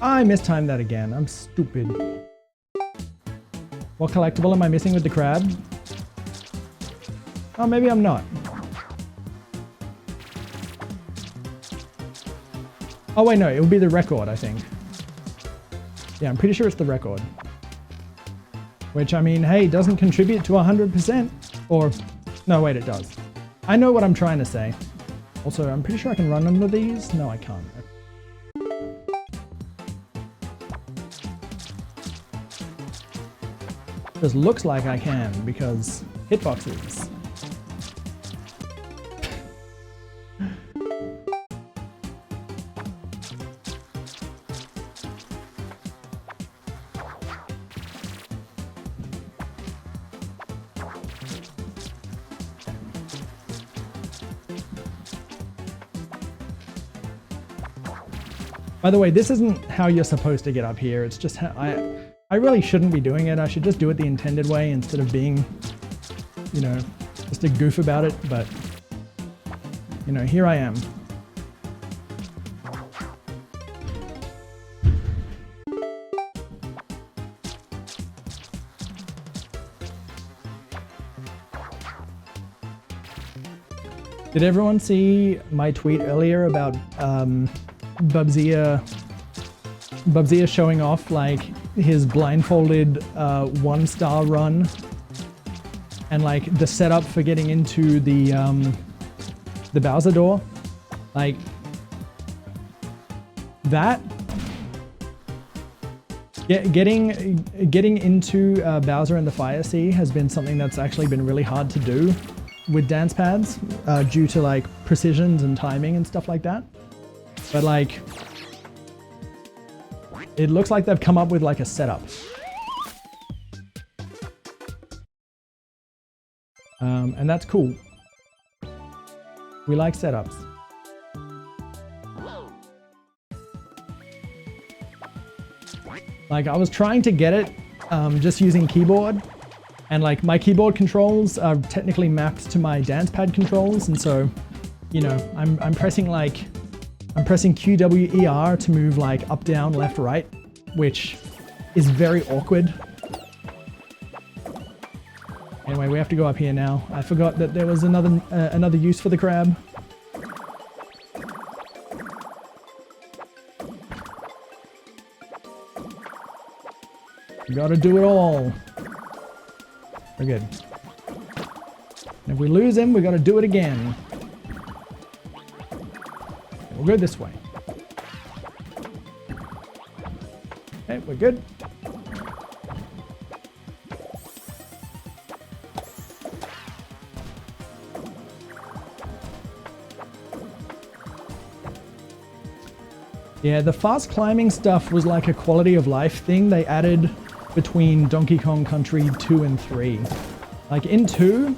A: I mistimed that again. I'm stupid. What collectible am I missing with the crab? Oh, maybe I'm not. Oh wait, no, it would be the record, I think. Yeah, I'm pretty sure it's the record. Which, I mean, hey, doesn't contribute to 100%. Or, no, wait, it does. I know what I'm trying to say. Also, I'm pretty sure I can run under these. No, I can't. Just looks like I can, because hitboxes. By the way, this isn't how you're supposed to get up here. It's just how I really shouldn't be doing it. I should just do it the intended way instead of being, you know, just a goof about it. But, you know, here I am. Did everyone see my tweet earlier about Bubzia showing off like his blindfolded 1-star run and like the setup for getting into the Bowser door? Like that, getting into Bowser and the Fire Sea has been something that's actually been really hard to do with dance pads due to like precisions and timing and stuff like that. But like, it looks like they've come up with like a setup. And that's cool. We like setups. Like I was trying to get it just using keyboard, and like my keyboard controls are technically mapped to my dance pad controls, and so, you know, I'm pressing QWER to move like up, down, left, right, which is very awkward. Anyway, we have to go up here now. I forgot that there was another use for the crab. We gotta do it all. We're good. And if we lose him, we gotta do it again. We'll go this way. Okay, we're good. Yeah, the fast climbing stuff was like a quality of life thing they added between Donkey Kong Country 2 and 3. Like in 2,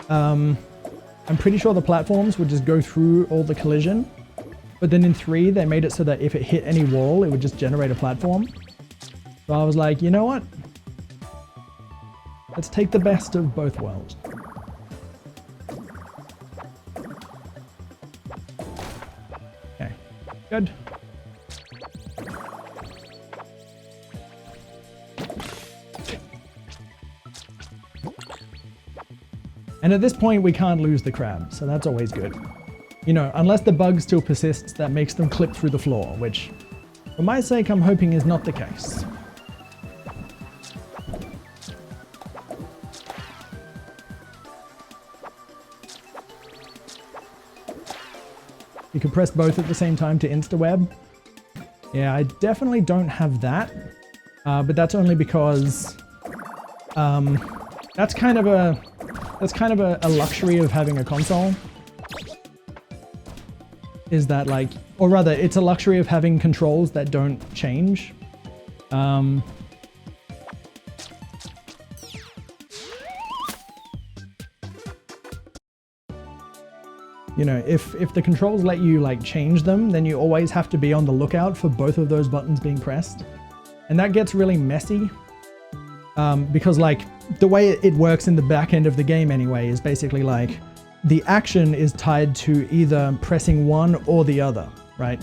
A: I'm pretty sure the platforms would just go through all the collision. But then in 3, they made it so that if it hit any wall, it would just generate a platform. So I was like, you know what? Let's take the best of both worlds. Okay, good. And at this point, we can't lose the crab, so that's always good. You know, unless the bug still persists that makes them clip through the floor, which, for my sake, I'm hoping is not the case. You can press both at the same time to insta-web. Yeah, I definitely don't have that, but that's only because that's kind of a luxury of having a console. Is that like, or rather, it's a luxury of having controls that don't change. You know, if the controls let you like change them, then you always have to be on the lookout for both of those buttons being pressed. And that gets really messy. Because like the way it works in the back end of the game anyway is basically like the action is tied to either pressing one or the other, right?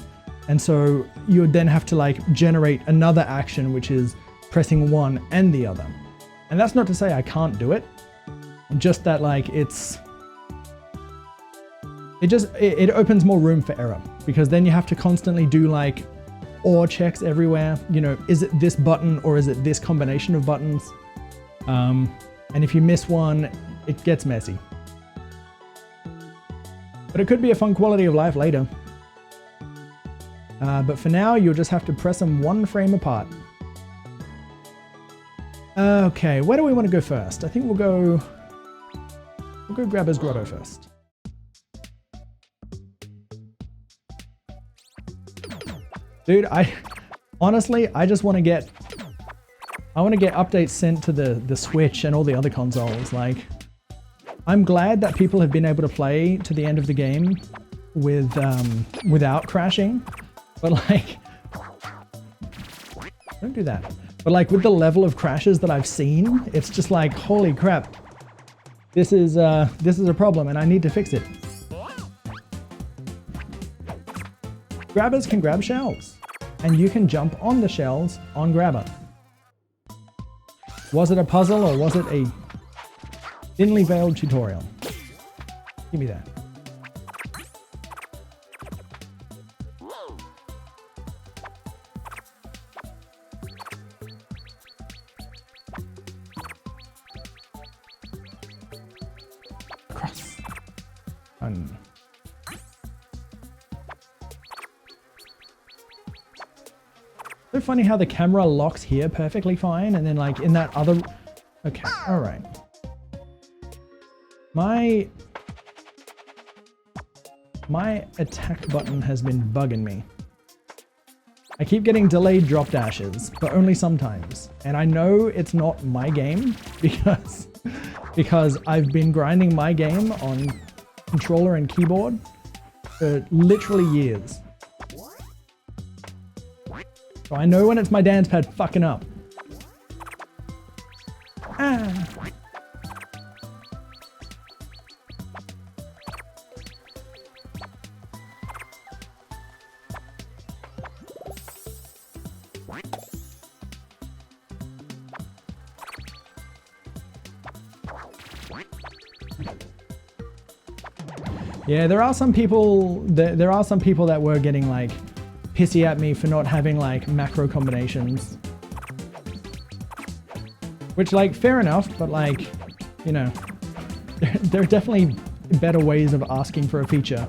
A: And so you would then have to like generate another action, which is pressing one and the other. And that's not to say I can't do it, just that like it opens more room for error, because then you have to constantly do like OR checks everywhere. You know, is it this button or is it this combination of buttons? And if you miss one, it gets messy. But it could be a fun quality of life later. But for now, you'll just have to press them one frame apart. Okay, where do we want to go first? I think we'll go Grabber's Grotto first. Dude, honestly, I just want to get updates sent to the Switch and all the other consoles. Like, I'm glad that people have been able to play to the end of the game with without crashing, but like, don't do that. But like with the level of crashes that I've seen, it's just like, holy crap, this is a problem and I need to fix it. Grabbers can grab shells, and you can jump on the shells on Grabber. Was it a puzzle or was it a thinly veiled tutorial? Give me that. Cross. Fun. So funny how the camera locks here perfectly fine, and then like in that other... Okay, all right. My attack button has been bugging me. I keep getting delayed drop dashes, but only sometimes. And I know it's not my game because I've been grinding my game on controller and keyboard for literally years. So I know when it's my dance pad fucking up. Ah. Yeah, there are some people that were getting like pissy at me for not having like macro combinations. Which, like, fair enough, but like, you know, there are definitely better ways of asking for a feature.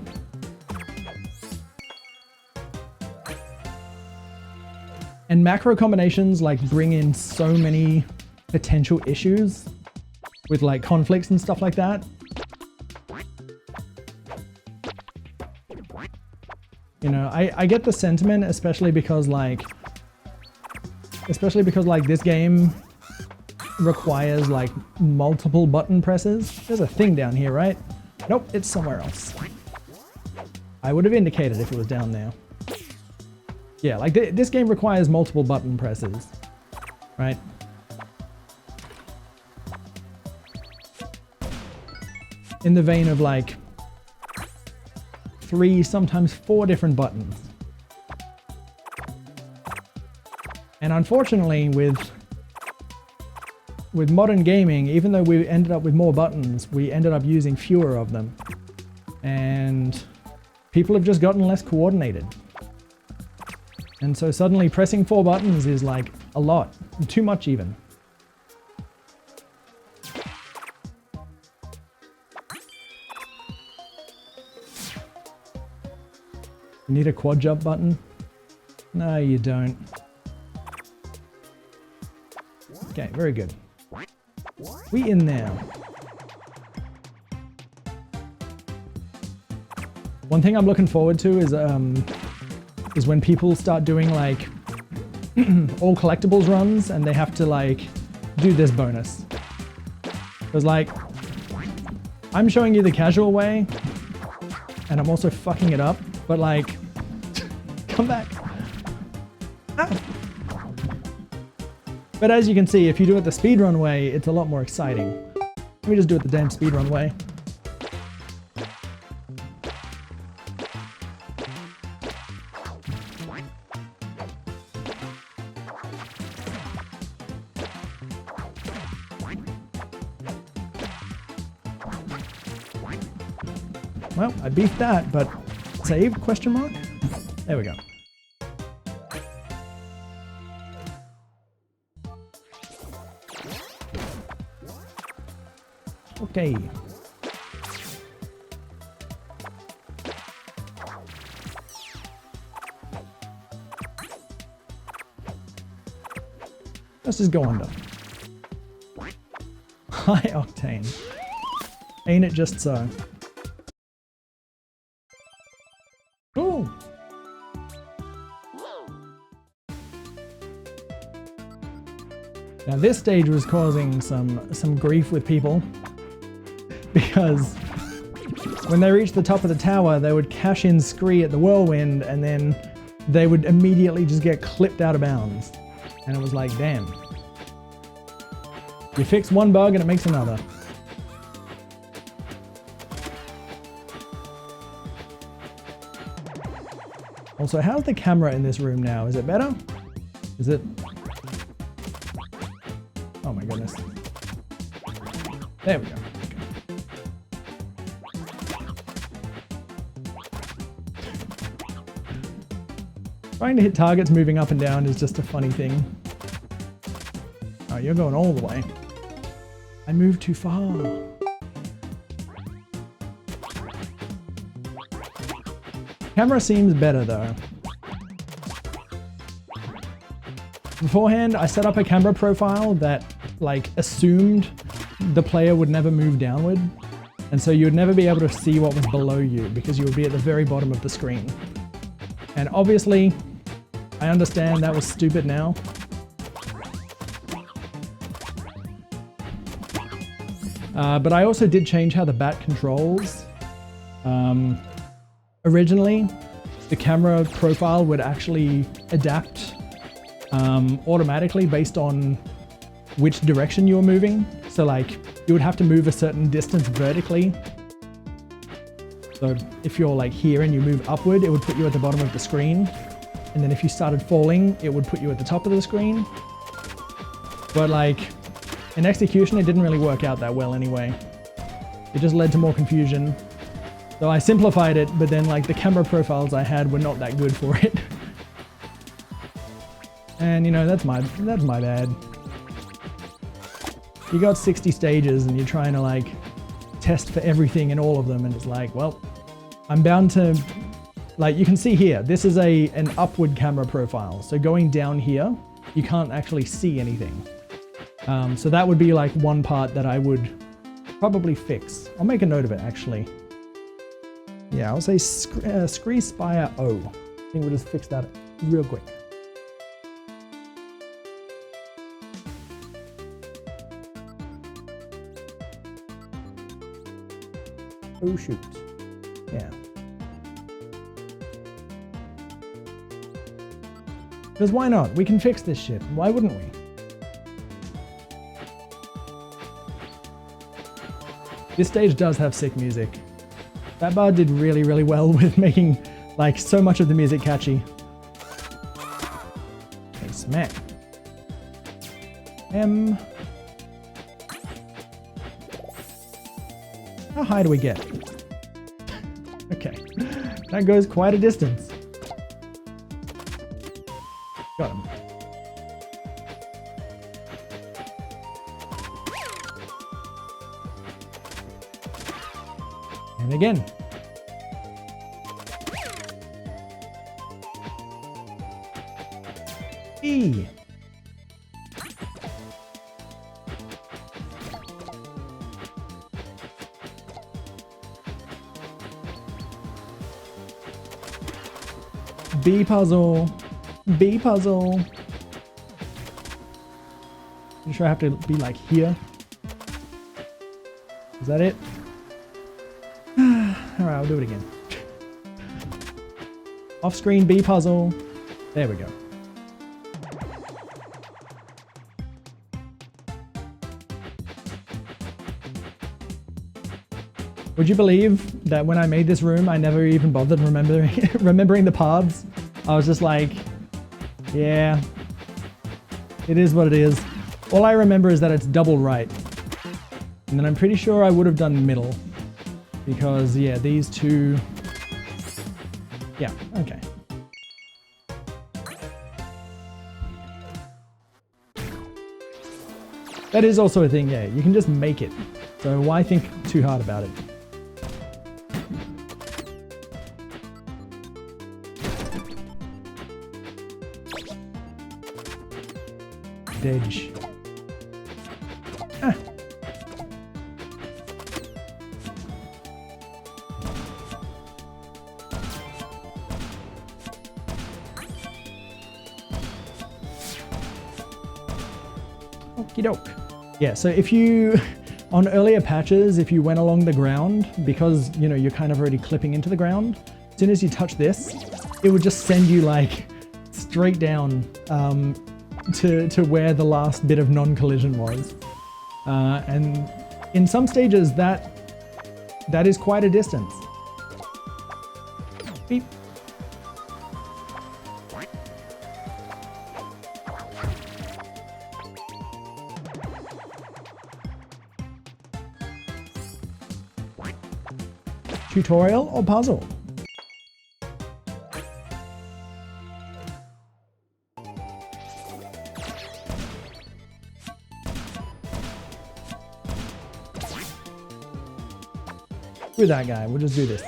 A: And macro combinations like bring in so many potential issues with like conflicts and stuff like that. You know, I get the sentiment, especially because like Especially because like this game requires like multiple button presses. There's a thing down here, right? Nope, it's somewhere else. I would have indicated if it was down there. Yeah, like this game requires multiple button presses, right? In the vein of like 3, sometimes 4 different buttons. And unfortunately with modern gaming, even though we ended up with more buttons, we ended up using fewer of them. And people have just gotten less coordinated. And so suddenly pressing 4 buttons is like a lot, too much even. You need a quad jump button? No, you don't. Okay, very good. We in there. One thing I'm looking forward to is when people start doing like all collectibles runs and they have to like do this bonus. Because like, I'm showing you the casual way and I'm also fucking it up, but like, come back. Ah. But as you can see, if you do it the speedrun way, it's a lot more exciting. Let me just do it the damn speedrun way. Well, I beat that, but save, question mark? There we go. Okay. Let's just go under. High octane. Ain't it just so? Ooh. Now this stage was causing some grief with people because when they reached the top of the tower, they would cash in Scree at the whirlwind and then they would immediately just get clipped out of bounds. And it was like, damn. You fix one bug and it makes another. Also, how's the camera in this room now? Is it better? Is it? Oh my goodness. There we go. Trying to hit targets moving up and down is just a funny thing. Oh, you're going all the way. I moved too far. Camera seems better though. Beforehand, I set up a camera profile that like assumed the player would never move downward. And so you would never be able to see what was below you because you would be at the very bottom of the screen. And obviously, I understand that was stupid now. But I also did change how the bat controls. Originally, the camera profile would actually adapt automatically based on which direction you were moving. So like, you would have to move a certain distance vertically. So if you're like here and you move upward, it would put you at the bottom of the screen. And then if you started falling, it would put you at the top of the screen. But like, in execution, it didn't really work out that well anyway. It just led to more confusion. So I simplified it, but then like the camera profiles I had were not that good for it. And you know, that's my bad. You got 60 stages and you're trying to like test for everything in all of them, and it's like, well, I'm bound to, like you can see here, this is an upward camera profile. So going down here, you can't actually see anything. So that would be like one part that I would probably fix. I'll make a note of it actually. Yeah, I'll say Scree Spire O. I think we'll just fix that real quick. Oh shoot. Yeah. Because why not? We can fix this shit. Why wouldn't we? This stage does have sick music. That bar did really, really well with making like so much of the music catchy. Okay, smack. How high do we get? Okay, that goes quite a distance. Got him. And again. E. B puzzle. B puzzle. I'm sure I have to be like here. Is that it? Alright, I'll do it again. Off-screen B puzzle. There we go. Would you believe that when I made this room, I never even bothered remembering the paths? I was just like, yeah, it is what it is. All I remember is that it's double right. And then I'm pretty sure I would have done middle. Because, yeah, these two... Yeah, okay. That is also a thing, yeah. You can just make it. So why think too hard about it? Edge. Ah. Okie doke. Yeah, so if you, on earlier patches, if you went along the ground, because, you know, you're kind of already clipping into the ground, as soon as you touch this, it would just send you like straight down to where the last bit of non-collision was. And in some stages that is quite a distance. Beep. Tutorial or puzzle? Screw that guy, we'll just do this.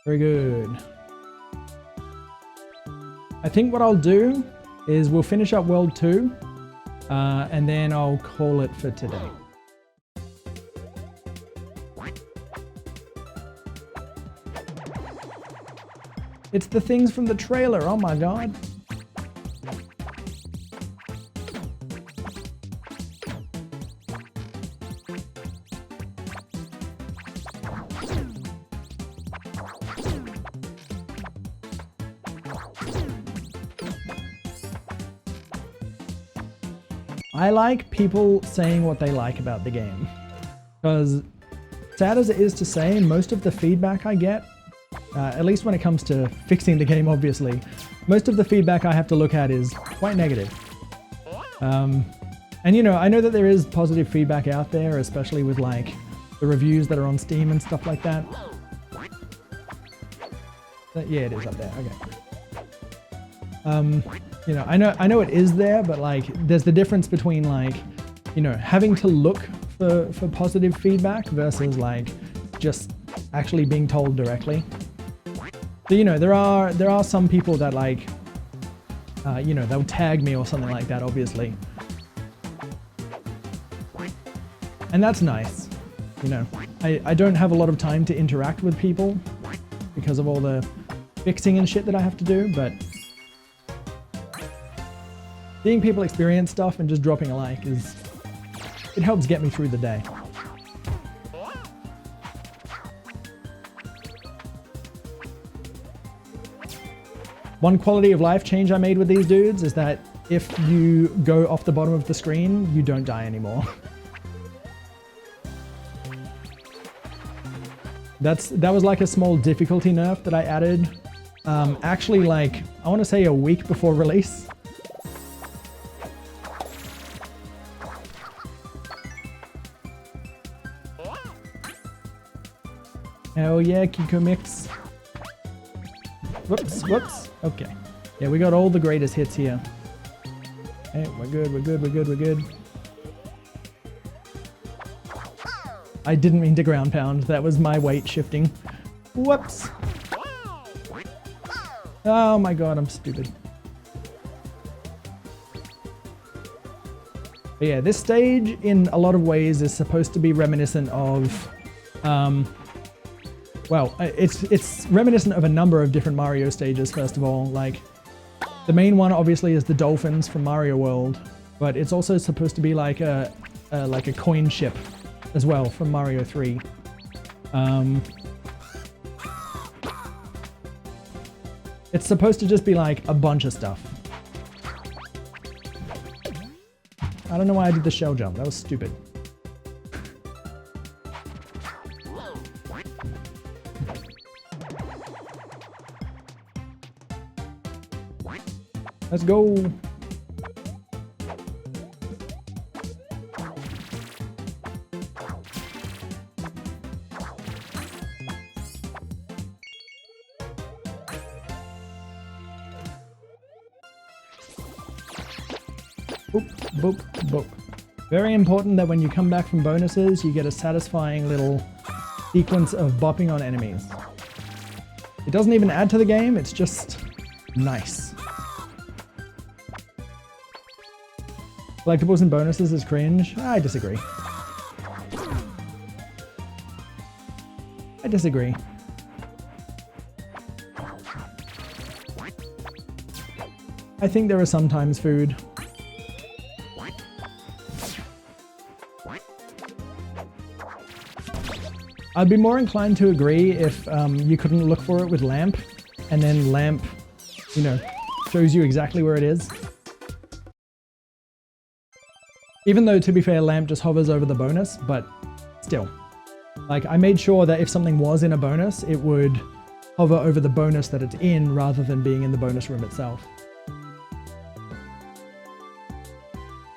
A: Very good. I think what I'll do is we'll finish up World 2, and then I'll call it for today. It's the things from the trailer, oh my god. I like people saying what they like about the game, because sad as it is to say, most of the feedback I get, at least when it comes to fixing the game obviously, most of the feedback I have to look at is quite negative. And you know, I know that there is positive feedback out there, especially with like the reviews that are on Steam and stuff like that. But yeah, it is up there, okay. You know, I know it is there, but like, there's the difference between like, you know, having to look for positive feedback versus like just actually being told directly. So, you know, there are some people that like, you know, they'll tag me or something like that, obviously. And that's nice. You know, I don't have a lot of time to interact with people because of all the fixing and shit that I have to do, but seeing people experience stuff and just dropping a like is it helps get me through the day. One quality of life change I made with these dudes is that if you go off the bottom of the screen, you don't die anymore. That was like a small difficulty nerf that I added, actually like, I want to say a week before release. Hell yeah, Kiko Mix. Whoops, whoops. Okay. Yeah, we got all the greatest hits here. Hey, we're good, we're good, we're good, we're good. I didn't mean to ground pound. That was my weight shifting. Whoops. Oh my god, I'm stupid. But yeah, this stage in a lot of ways is supposed to be reminiscent of well, it's reminiscent of a number of different Mario stages, first of all. Like, the main one obviously is the dolphins from Mario World, but it's also supposed to be like a coin ship as well from Mario 3. It's supposed to just be like a bunch of stuff. I don't know why I did the shell jump, that was stupid. Let's go. Boop, boop, boop. Very important that when you come back from bonuses, you get a satisfying little sequence of bopping on enemies. It doesn't even add to the game, it's just nice. Collectibles and bonuses is cringe? I disagree. I disagree. I think there are sometimes food. I'd be more inclined to agree if you couldn't look for it with lamp, and then lamp, you know, shows you exactly where it is. Even though, to be fair, lamp just hovers over the bonus, but still. Like, I made sure that if something was in a bonus, it would hover over the bonus that it's in rather than being in the bonus room itself.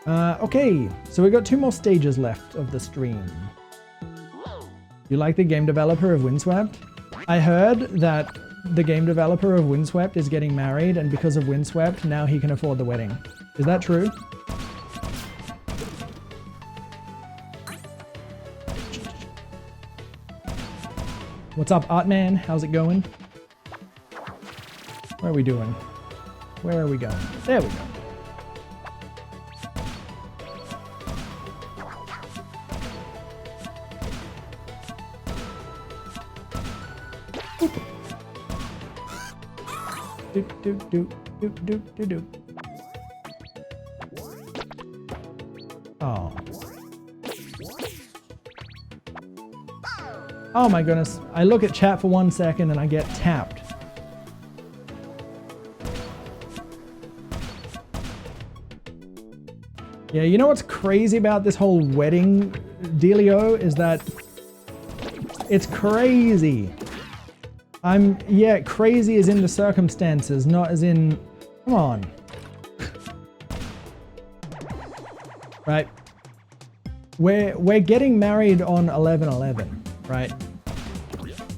A: Okay, so we've got 2 more stages left of the stream. You like the game developer of Windswept? I heard that the game developer of Windswept is getting married, and because of Windswept, now he can afford the wedding. Is that true? What's up, Artman? How's it going? Where are we doing? Where are we going? There we go. Doop, doop, doop, doop, doop, doop, doop. Oh. Oh my goodness. I look at chat for 1 second and I get tapped. Yeah, you know what's crazy about this whole wedding dealio is that it's crazy. Yeah, crazy as in the circumstances, not as in, come on. Right? We're getting married on 11/11, right?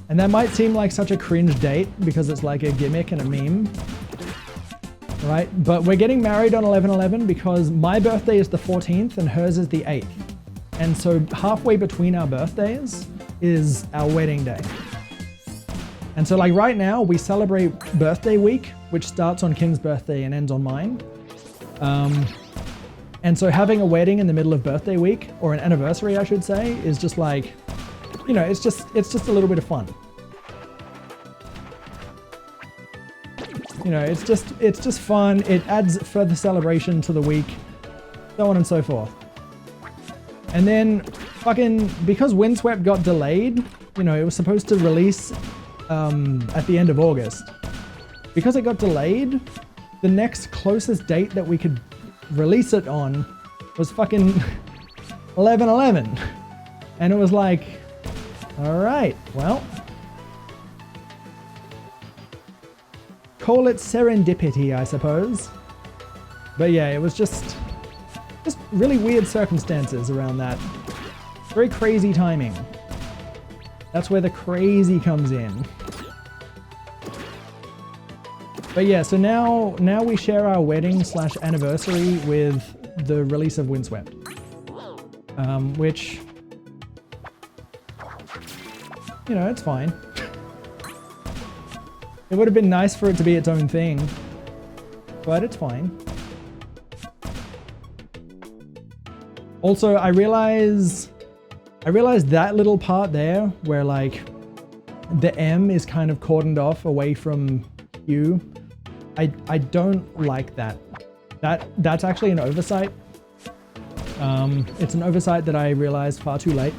A: And that might seem like such a cringe date because it's like a gimmick and a meme, right? But we're getting married on 11/11 because my birthday is the 14th and hers is the 8th. And so halfway between our birthdays is our wedding day. And so like right now we celebrate birthday week, which starts on Kim's birthday and ends on mine. And so having a wedding in the middle of birthday week, or an anniversary I should say, is just like, you know, it's just a little bit of fun. You know, it's just fun. It adds further celebration to the week, so on and so forth. And then fucking, because Windswept got delayed, you know, it was supposed to release at the end of August. Because it got delayed, the next closest date that we could release it on was fucking 11/11. And it was like, all right, well, call it serendipity, I suppose. But yeah, it was just really weird circumstances around that. Very crazy timing. That's where the crazy comes in. But yeah, so now we share our wedding / anniversary with the release of Windswept. Which, you know, it's fine. It would have been nice for it to be its own thing, but it's fine. Also, I realized that little part there where like the M is kind of cordoned off away from Q. I don't like that. That's actually an oversight. It's an oversight that I realized far too late.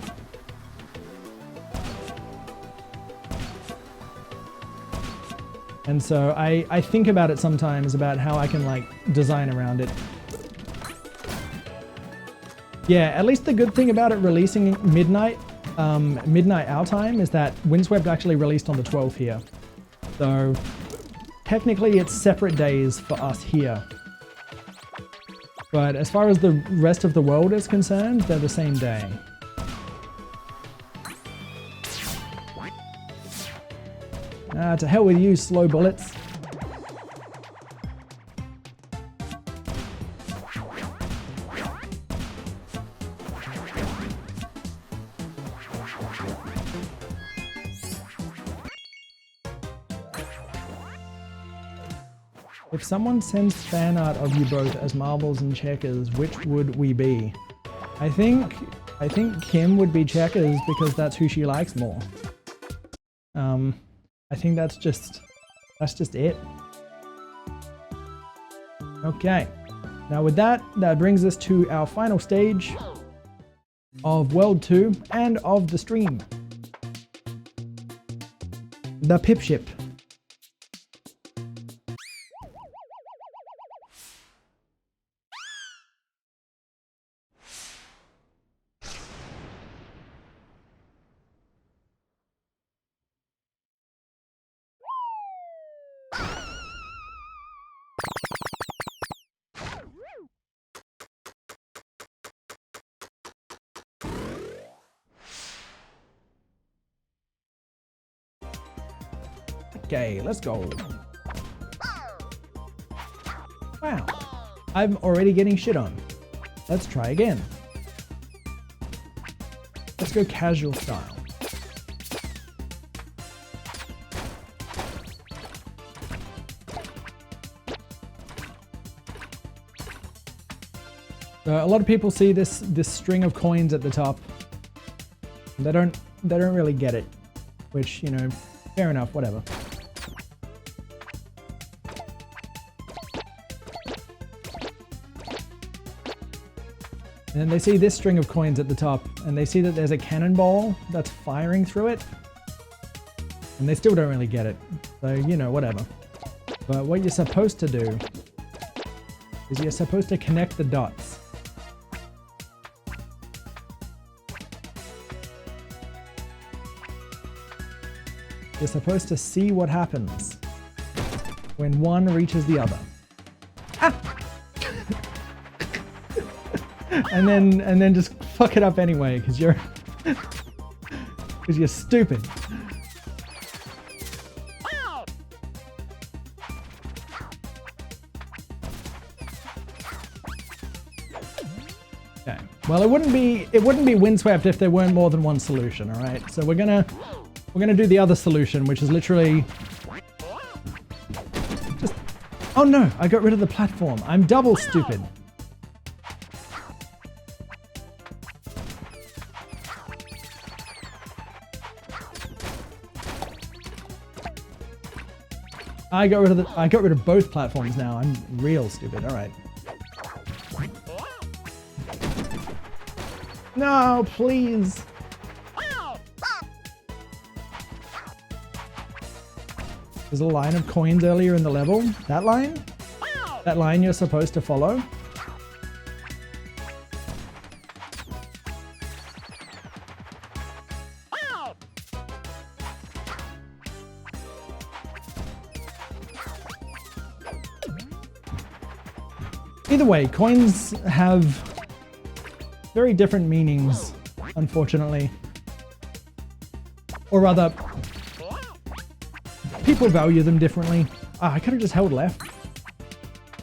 A: And so I think about it sometimes about how I can like design around it. Yeah, at least the good thing about it releasing midnight our time is that Windswept actually released on the 12th here. So technically it's separate days for us here. But as far as the rest of the world is concerned, they're the same day. To hell with you, slow bullets. If someone sends fan art of you both as marbles and checkers, which would we be? I think Kim would be checkers because that's who she likes more. I think that's just it. Okay. Now with that brings us to our final stage of World 2 and of the stream. The Pip Ship. Okay, let's go. Wow, I'm already getting shit on. Let's try again. Let's go casual style. A lot of people see this string of coins at the top. They don't really get it, which, you know, fair enough, whatever. And then they see this string of coins at the top, and they see that there's a cannonball that's firing through it, and they still don't really get it. So, you know, whatever. But what you're supposed to do is you're supposed to connect the dots. You're supposed to see what happens when one reaches the other. Ah! and then just fuck it up anyway, because you're stupid. Okay. Well, it wouldn't be Windswept if there weren't more than one solution. All right. So we're gonna do the other solution, which is literally just. Oh no! I got rid of the platform. I'm double stupid. I got rid of both platforms now. I'm real stupid. All right. No, please. There's a line of coins earlier in the level. That line? That line you're supposed to follow? Either way, coins have very different meanings, unfortunately. Or rather, people value them differently. Ah, I could have just held left.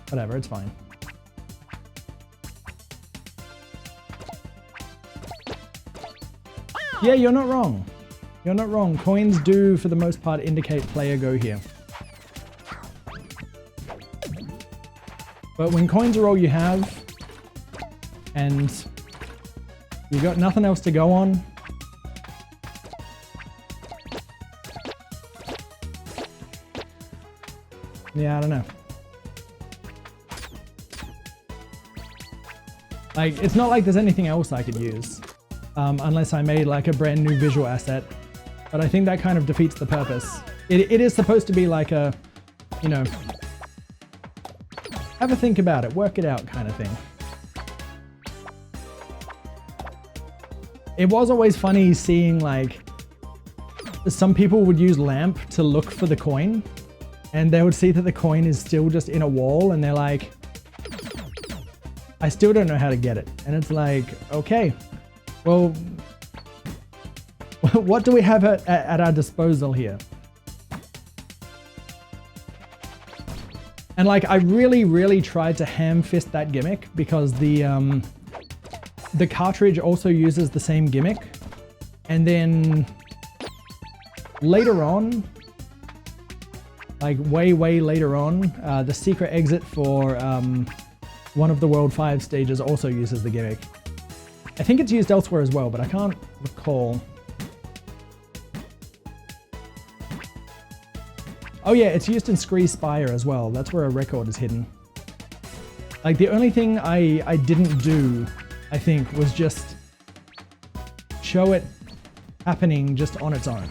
A: Whatever, it's fine. Yeah, you're not wrong. You're not wrong. Coins do, for the most part, indicate player go here. But when coins are all you have, and you got nothing else to go on, yeah, I don't know. Like, it's not like there's anything else I could use, unless I made like a brand new visual asset. But I think that kind of defeats the purpose. It is supposed to be like a, you know, have a think about it, work it out kind of thing. It was always funny seeing like, some people would use lamp to look for the coin, and they would see that the coin is still just in a wall, and they're like, I still don't know how to get it. And it's like, okay, well, what do we have at our disposal here? And like, I really tried to ham-fist that gimmick, because the cartridge also uses the same gimmick. And then later on, like way later on, the secret exit for one of the World 5 stages also uses the gimmick. I think it's used elsewhere as well, but I can't recall. Oh yeah, it's used in Scree Spire as well. That's where a record is hidden. Like, the only thing I didn't do, I think, was just show it happening just on its own.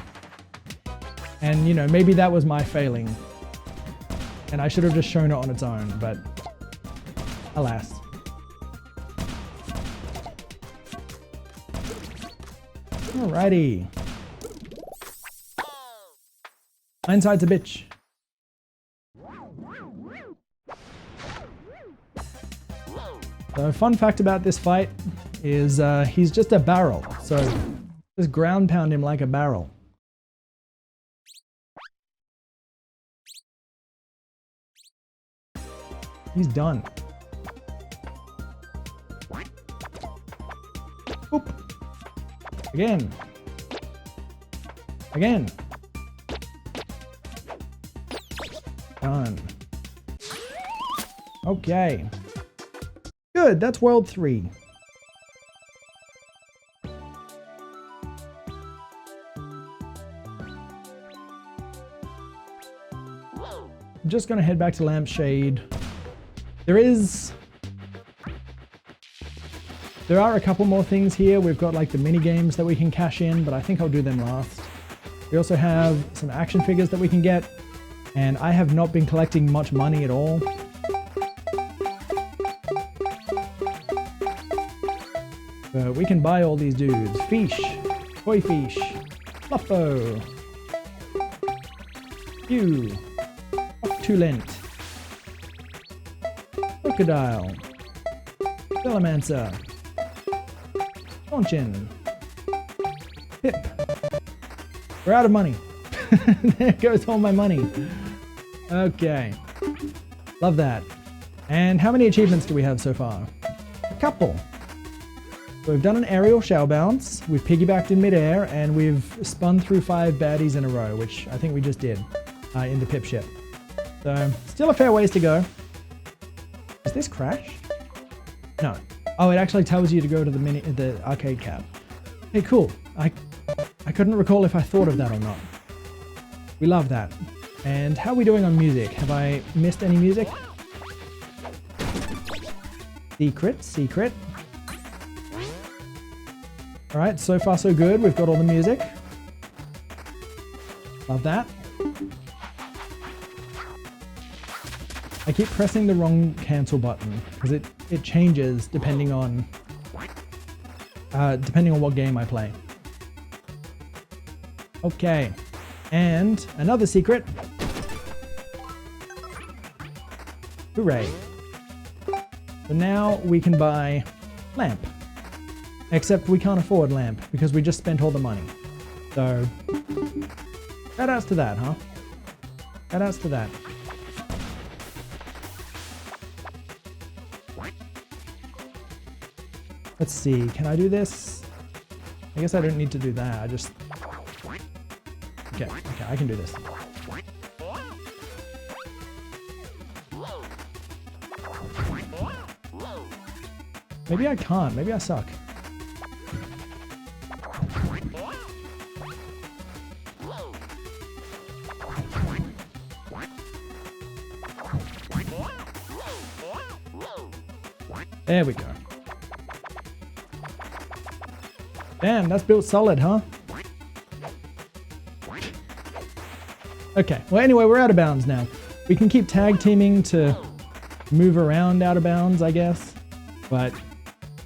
A: And, you know, maybe that was my failing. And I should have just shown it on its own, but alas. Alrighty. Hindsight's a bitch. The fun fact about this fight is he's just a barrel, so just ground pound him like a barrel. He's done. Oop. Again. Again. Done. Okay. Good, that's World 3. I'm just gonna head back to Lampshade. There are a couple more things here. We've got like the mini games that we can cash in, but I think I'll do them last. We also have some action figures that we can get, and I have not been collecting much money at all. But we can buy all these dudes. Fish, Koi Fish, Fluffo, Pew, Optulent, Crocodile, Salamancer, Conchin, Pip. We're out of money. There goes all my money. Okay. Love that. And how many achievements do we have so far? A couple. So we've done an aerial shell bounce, we've piggybacked in midair, and we've spun through 5 baddies in a row, which I think we just did in the pip ship. So still a fair ways to go. Is this crash? No. Oh, it actually tells you to go to the arcade cab. Hey, cool. I couldn't recall if I thought of that or not. We love that. And how are we doing on music? Have I missed any music? Secret, secret. All right, so far so good. We've got all the music. Love that. I keep pressing the wrong cancel button because it changes depending on what game I play. Okay, and another secret. Hooray. So now we can buy lamp. Except we can't afford lamp because we just spent all the money. So, shoutouts to that, huh? Shoutouts to that. Let's see, can I do this? I guess I don't need to do that, I just... Okay, I can do this. Maybe I can't, maybe I suck. There we go. Damn, that's built solid, huh? Okay, well anyway, we're out of bounds now. We can keep tag teaming to move around out of bounds, I guess. But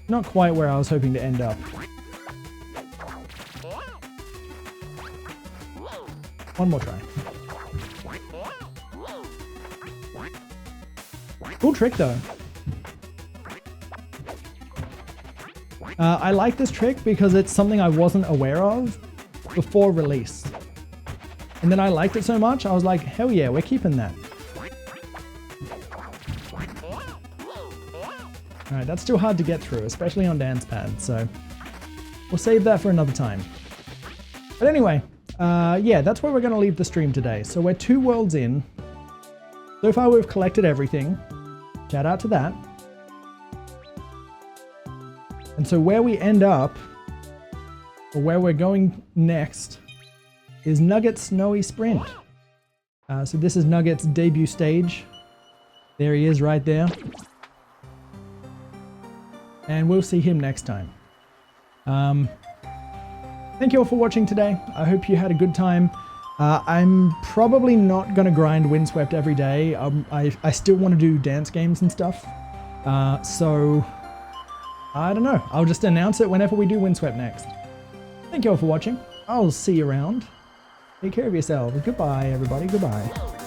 A: not quite where I was hoping to end up. One more try. Cool trick though. I like this trick because it's something I wasn't aware of before release. And then I liked it so much, I was like, hell yeah, we're keeping that. Alright, that's still hard to get through, especially on dance pad, so we'll save that for another time. But anyway, yeah, that's where we're going to leave the stream today. So we're 2 worlds in. So far we've collected everything. Shout out to that. And so where we end up, or where we're going next, is Nugget's Snowy Sprint. So this is Nugget's debut stage. There he is right there. And we'll see him next time. Thank you all for watching today. I hope you had a good time. I'm probably not going to grind Windswept every day. I still want to do dance games and stuff. So, I don't know. I'll just announce it whenever we do Windswept next. Thank you all for watching. I'll see you around. Take care of yourselves. Goodbye, everybody. Goodbye.